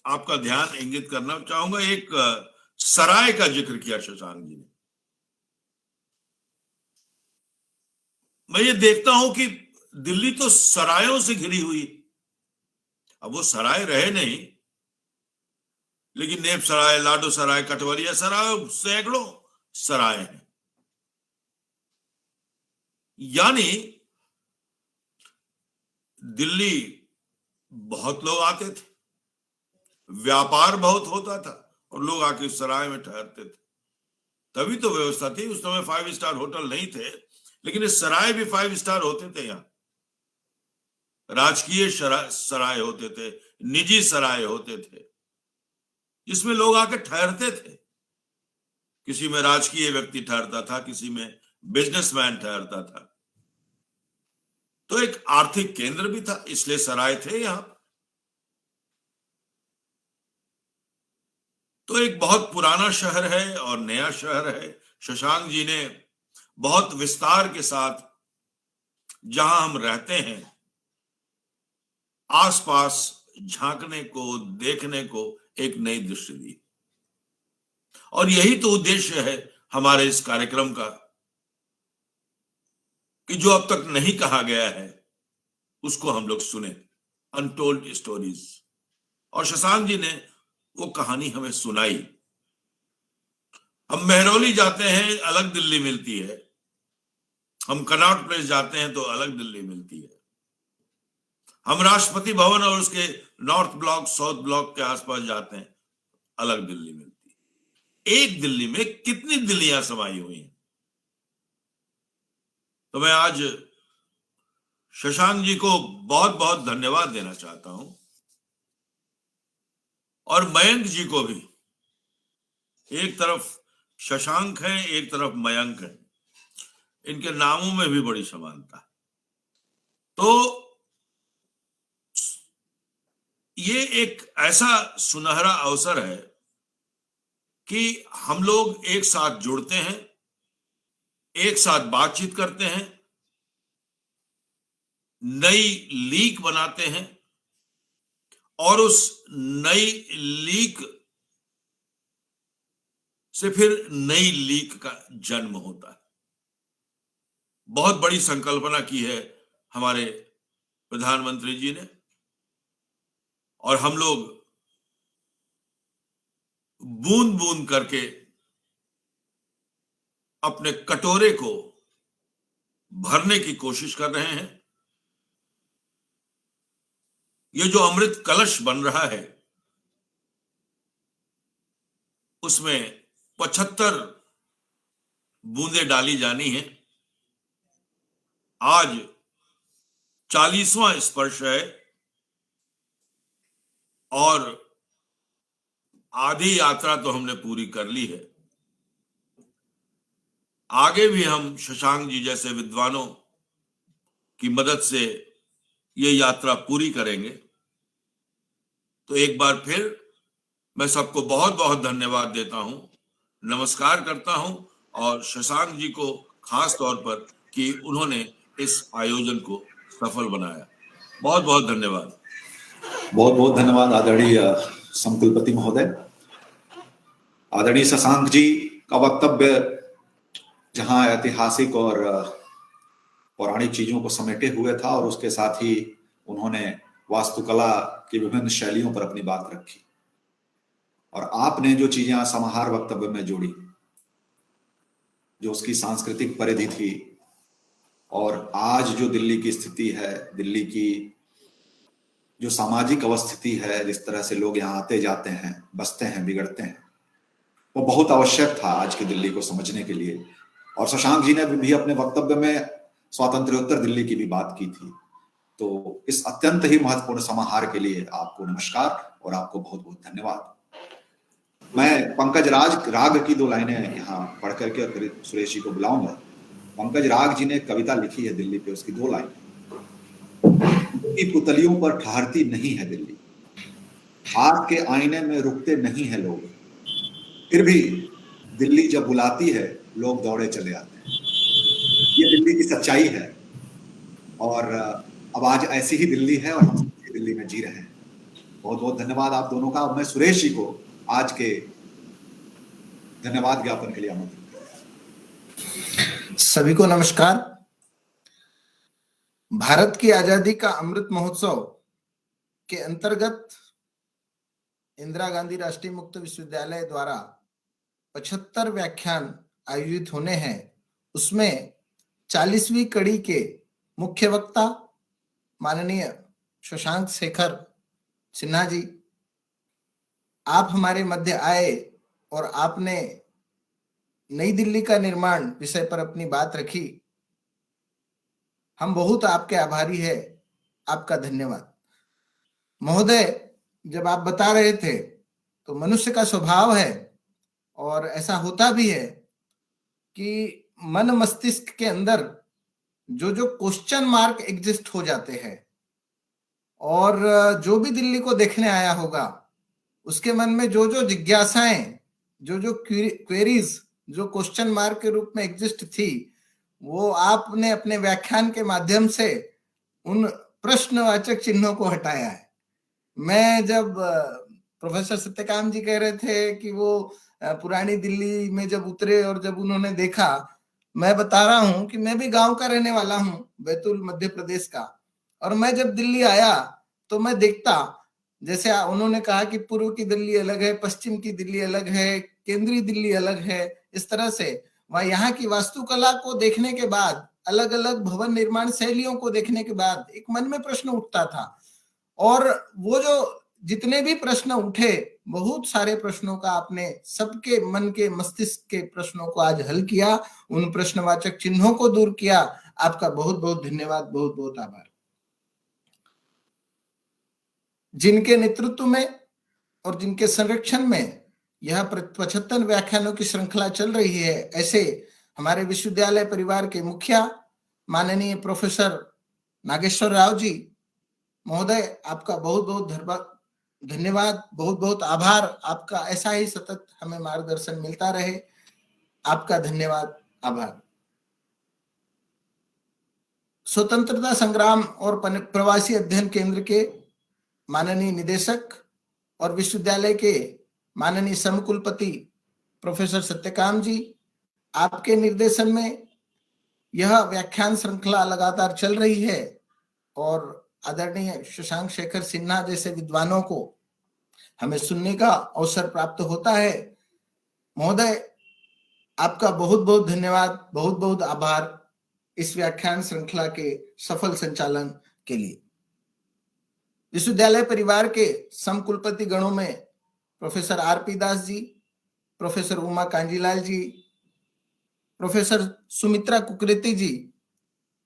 आपका ध्यान इंगित करना चाहूंगा, एक सराय का जिक्र किया शशांक जी ने। मैं ये देखता हूं कि दिल्ली तो सरायों से घिरी हुई, अब वो सराय रहे नहीं, लेकिन नेप सराय, लाडो सराय, कटवरिया सराय, सैकड़ों सराय हैं। यानी दिल्ली बहुत लोग आते थे, व्यापार बहुत होता था और लोग आके सराय में ठहरते थे। तभी तो व्यवस्था थी। उस समय 5 स्टार होटल नहीं थे, लेकिन इस सराय भी 5 स्टार होते थे। यहाँ राजकीय सराय होते थे, निजी सराय होते थे, जिसमें लोग आके ठहरते थे। किसी में राजकीय व्यक्ति ठहरता था, किसी में बिजनेसमैन ठहरता था। तो एक आर्थिक केंद्र भी था, इसलिए सराय थे यहां। तो एक बहुत पुराना शहर है और नया शहर है। शशांक जी ने बहुत विस्तार के साथ जहां हम रहते हैं आसपास झांकने को, देखने को एक नई दृष्टि दी। और यही तो उद्देश्य है हमारे इस कार्यक्रम का, कि जो अब तक नहीं कहा गया है उसको हम लोग सुने, अनटोल्ड स्टोरीज। और शशांक जी ने वो कहानी हमें सुनाई। हम मेहरौली जाते हैं, अलग दिल्ली मिलती है। हम कनॉट प्लेस जाते हैं तो अलग दिल्ली मिलती है। हम राष्ट्रपति भवन और उसके नॉर्थ ब्लॉक, साउथ ब्लॉक के आसपास जाते हैं, अलग दिल्ली मिलती है। एक दिल्ली में कितनी दिल्लियां समाई हुई हैं। तो मैं आज शशांक जी को बहुत बहुत धन्यवाद देना चाहता हूं, और मयंक जी को भी। एक तरफ शशांक है, एक तरफ मयंक है, इनके नामों में भी बड़ी समानता है। तो ये एक ऐसा सुनहरा अवसर है कि हम लोग एक साथ जुड़ते हैं, एक साथ बातचीत करते हैं, नई लीक बनाते हैं, और उस नई लीक से फिर नई लीक का जन्म होता है। बहुत बड़ी संकल्पना की है हमारे प्रधानमंत्री जी ने, और हम लोग बूंद बूंद करके अपने कटोरे को भरने की कोशिश कर रहे हैं। ये जो अमृत कलश बन रहा है उसमें 75 बूंदें डाली जानी है। आज 40वां स्पर्श है और आधी यात्रा तो हमने पूरी कर ली है। आगे भी हम शशांक जी जैसे विद्वानों की मदद से ये यात्रा पूरी करेंगे। तो एक बार फिर मैं सबको बहुत बहुत धन्यवाद देता हूं, नमस्कार करता हूं, और शशांक जी को खास तौर पर कि उन्होंने इस आयोजन को सफल बनाया। बहुत बहुत धन्यवाद। बहुत बहुत धन्यवाद आदरणीय समकुलपति महोदय। आदरणीय शशांक जी का वक्तव्य जहां ऐतिहासिक और पौराणिक चीजों को समेटे हुए था, और उसके साथ ही उन्होंने वास्तुकला की विभिन्न शैलियों पर अपनी बात रखी। और आपने जो चीजें समाहार वक्तव्य में जोड़ी, जो उसकी सांस्कृतिक परिधि थी, और आज जो दिल्ली की स्थिति है, दिल्ली की जो सामाजिक अवस्थिति है, जिस तरह से लोग यहाँ आते जाते हैं, बसते हैं, बिगड़ते हैं, वो बहुत आवश्यक था आज की दिल्ली को समझने के लिए। और शशांक जी ने भी अपने वक्तव्य में स्वातंत्र्योत्तर दिल्ली की भी बात की थी। तो इस अत्यंत ही महत्वपूर्ण समाहार के लिए आपको नमस्कार और आपको बहुत बहुत धन्यवाद। मैं पंकज राग की 2 लाइनें यहाँ पढ़ करके और फिर सुरेश जी को बुलाऊंगा। पंकज राग जी ने कविता लिखी है दिल्ली पे, उसकी 2 लाइन की पुतलियों पर ठहरती नहीं है दिल्ली, हाथ के आईने में रुकते नहीं है लोग, फिर भी दिल्ली जब बुलाती है लोग दौड़े चले आते हैं। ये दिल्ली की सच्चाई है और अब आज ऐसी ही दिल्ली है और हम दिल्ली में जी रहे हैं। बहुत बहुत धन्यवाद आप दोनों का। अब मैं सुरेश जी को आज के धन्यवाद ज्ञापन के लिए आमंत्रित करता हूं। सभी को नमस्कार। भारत की आजादी का अमृत महोत्सव के अंतर्गत इंदिरा गांधी राष्ट्रीय मुक्त विश्वविद्यालय द्वारा 75 व्याख्यान आयोजित होने हैं। उसमें 40वीं कड़ी के मुख्य वक्ता माननीय शशांक शेखर सिन्हा जी, आप हमारे मध्य आए और आपने नई दिल्ली का निर्माण विषय पर अपनी बात रखी। हम बहुत आपके आभारी हैं। आपका धन्यवाद। महोदय, जब आप बता रहे थे तो मनुष्य का स्वभाव है और ऐसा होता भी है कि मन मस्तिष्क के अंदर जो जो क्वेश्चन मार्क एग्जिस्ट हो जाते हैं, और जो भी दिल्ली को देखने आया होगा उसके मन में जो जो जिज्ञासाएं, जो जो क्वेरीज, जो क्वेश्चन मार्क के रूप में एग्जिस्ट थी, वो आपने अपने व्याख्यान के माध्यम से उन प्रश्नवाचक चिन्हों को हटाया है। मैं जब प्रोफेसर सत्यकाम जी कह रहे थे कि वो पुरानी दिल्ली में जब उतरे और जब उन्होंने देखा, मैं बता रहा हूं कि मैं भी गांव का रहने वाला हूं, बैतूल मध्य प्रदेश का, और मैं जब दिल्ली आया तो मैं देखता, जैसे उन्होंने कहा कि पूर्व की दिल्ली अलग है, पश्चिम की दिल्ली अलग है, केंद्रीय दिल्ली अलग है, इस तरह से वह यहाँ की वास्तुकला को देखने के बाद, अलग अलग भवन निर्माण शैलियों को देखने के बाद एक मन में प्रश्न उठता था। और वो जो जितने भी प्रश्न उठे, बहुत सारे प्रश्नों का आपने सबके मन के मस्तिष्क के प्रश्नों को आज हल किया, उन प्रश्नवाचक चिन्हों को दूर किया। आपका बहुत बहुत धन्यवाद, बहुत बहुत आभार। जिनके नेतृत्व में और जिनके संरक्षण में यह 75 व्याख्यानों की श्रृंखला चल रही है, ऐसे हमारे विश्वविद्यालय परिवार के मुखिया माननीय प्रोफेसर नागेश्वर राव जी महोदय, आपका बहुत बहुत धन्यवाद, बहुत बहुत आभार। आपका ऐसा ही सतत हमें मार्गदर्शन मिलता रहे। आपका धन्यवाद, आभार। स्वतंत्रता संग्राम और प्रवासी अध्ययन केंद्र के माननीय निदेशक और विश्वविद्यालय के माननीय समकुलपति प्रोफेसर सत्यकाम जी, आपके निर्देशन में यह व्याख्यान श्रृंखला लगातार चल रही है और आदरणीय शशांक शेखर सिन्हा जैसे विद्वानों को हमें सुनने का अवसर प्राप्त होता है। महोदय, आपका बहुत बहुत धन्यवाद, बहुत बहुत आभार इस व्याख्यान श्रृंखला के सफल संचालन के लिए। विश्वविद्यालय परिवार के समकुलपति गणों में professor RP. Das ji, professor Uma Kanjilal जी, प्रोफेसर सुमित्रा कुकरेती जी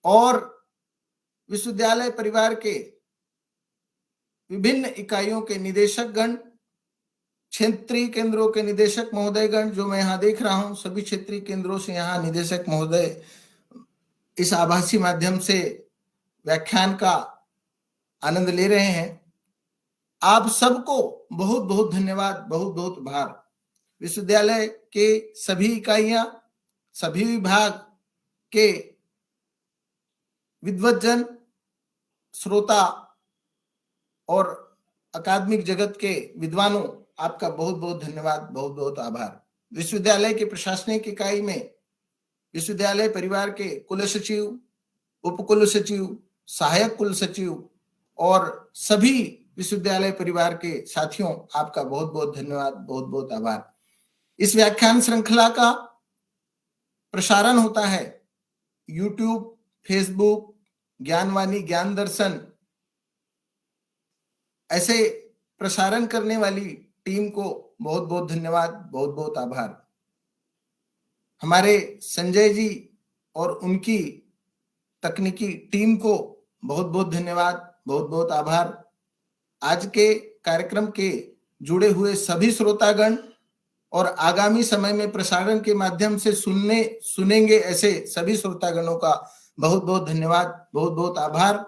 और विश्वविद्यालय परिवार के विभिन्न इकाइयों के निदेशक गण, क्षेत्रीय केंद्रों के निदेशक महोदय गण, जो मैं यहाँ देख रहा हूँ, सभी क्षेत्रीय केंद्रों से यहाँ निदेशक महोदय इस आभासी माध्यम से व्याख्यान का आनंद ले रहे हैं। आप सबको बहुत बहुत धन्यवाद, बहुत बहुत आभार। विश्वविद्यालय के सभी इकाइयां, सभी विभाग के विद्वज्जन, श्रोता और अकादमिक जगत के विद्वानों, आपका बहुत बहुत धन्यवाद, बहुत बहुत आभार। विश्वविद्यालय के प्रशासनिक इकाई में विश्वविद्यालय परिवार के कुल सचिव, उपकुल सचिव, सहायक कुल सचिव और सभी विश्वविद्यालय परिवार के साथियों, आपका बहुत बहुत धन्यवाद, बहुत बहुत आभार। इस व्याख्यान श्रृंखला का प्रसारण होता है YouTube, फेसबुक, ज्ञानवाणी, ज्ञान दर्शन, ऐसे प्रसारण करने वाली टीम को बहुत बहुत धन्यवाद, बहुत बहुत आभार। हमारे संजय जी और उनकी तकनीकी टीम को बहुत बहुत धन्यवाद, बहुत बहुत आभार। आज के कार्यक्रम के जुड़े हुए सभी श्रोतागण और आगामी समय में प्रसारण के माध्यम से सुनेंगे ऐसे सभी श्रोतागणों का बहुत बहुत धन्यवाद, बहुत बहुत आभार।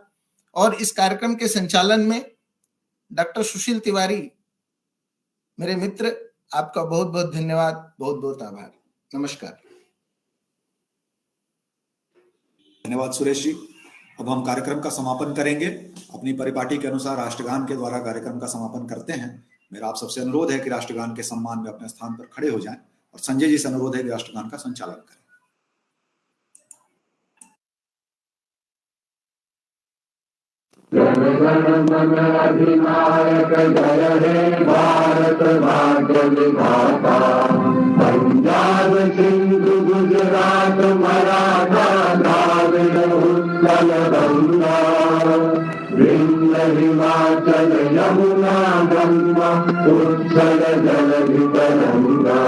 और इस कार्यक्रम के संचालन में डॉक्टर सुशील तिवारी, मेरे मित्र, आपका बहुत बहुत धन्यवाद, बहुत बहुत आभार। नमस्कार। धन्यवाद सुरेश जी। अब हम कार्यक्रम का समापन करेंगे। अपनी परिपाटी के अनुसार राष्ट्रगान के द्वारा कार्यक्रम का समापन करते हैं। मेरा आप सबसे अनुरोध है कि राष्ट्रगान के सम्मान में अपने स्थान पर खड़े हो जाएं और संजय जी से अनुरोध है कि राष्ट्रगान का संचालन करें। जन गण मन अधिनायक जय हे भारत भाग्य विधाता, पंजाब सिंधु गुजरात मराठा द्राविड़ उत्कल गंगा, विंध्य हिमाचल यमुना गंगा उच्छल जलधि तरंगा,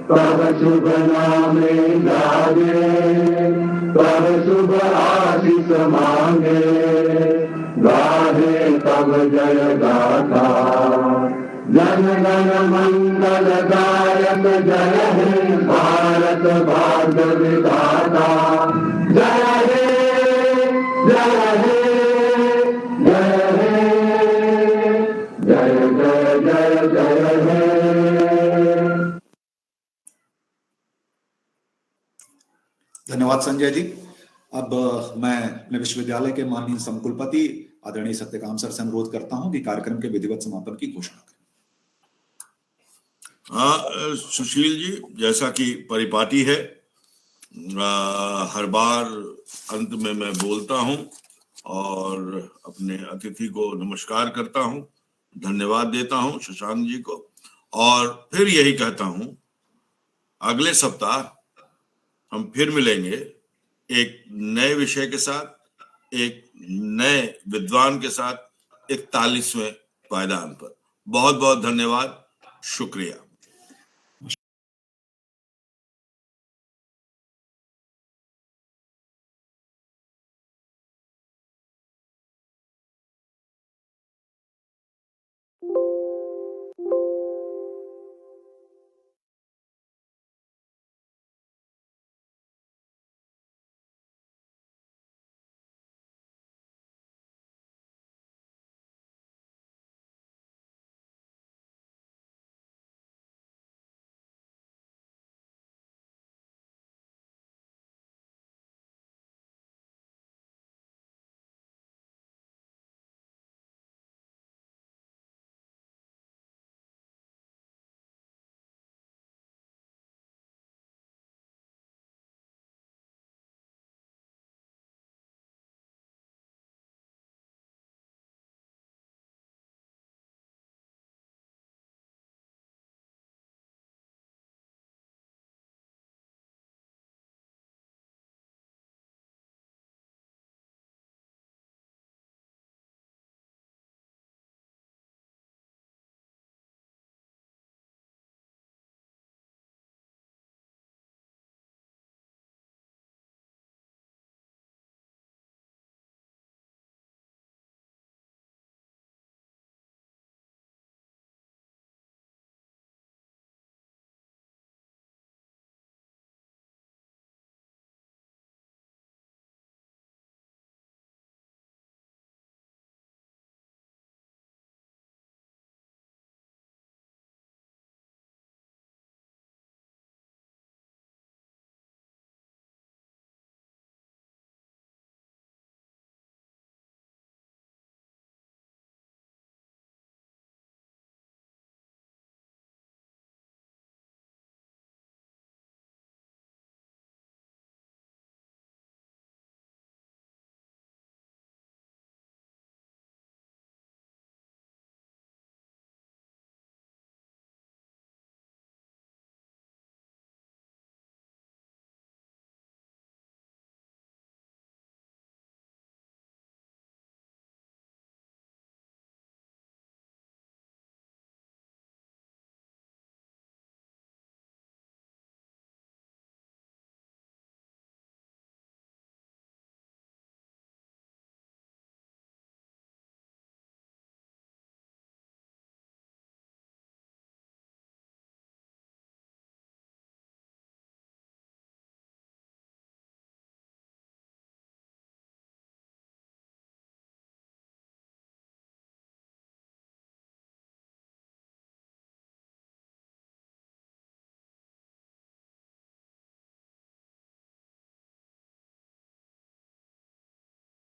तब शुभ नामे जागे, तब शुभ आशीष मांगे, गाहे तब जय गाथा। जन गण मंगल गायक जय हे भारत भाग्य विधाता, जय हे जय हे जय हे जय जय जय जय हे। धन्यवाद संजय जी। अब मैं अपने विश्वविद्यालय के माननीय समकुलपति आदरणीय सत्यकाम सर से अनुरोध करता हूं कि कार्यक्रम के विधिवत समापन की घोषणा करें। हाँ सुशील जी, जैसा कि परिपाटी है, हर बार अंत में मैं बोलता हूं और अपने अतिथि को नमस्कार करता हूं, धन्यवाद देता हूं शशांक जी को, और फिर यही कहता हूं अगले सप्ताह हम फिर मिलेंगे एक नए विषय के साथ, एक नए विद्वान के साथ 41वें पायदान पर। बहुत बहुत धन्यवाद, शुक्रिया।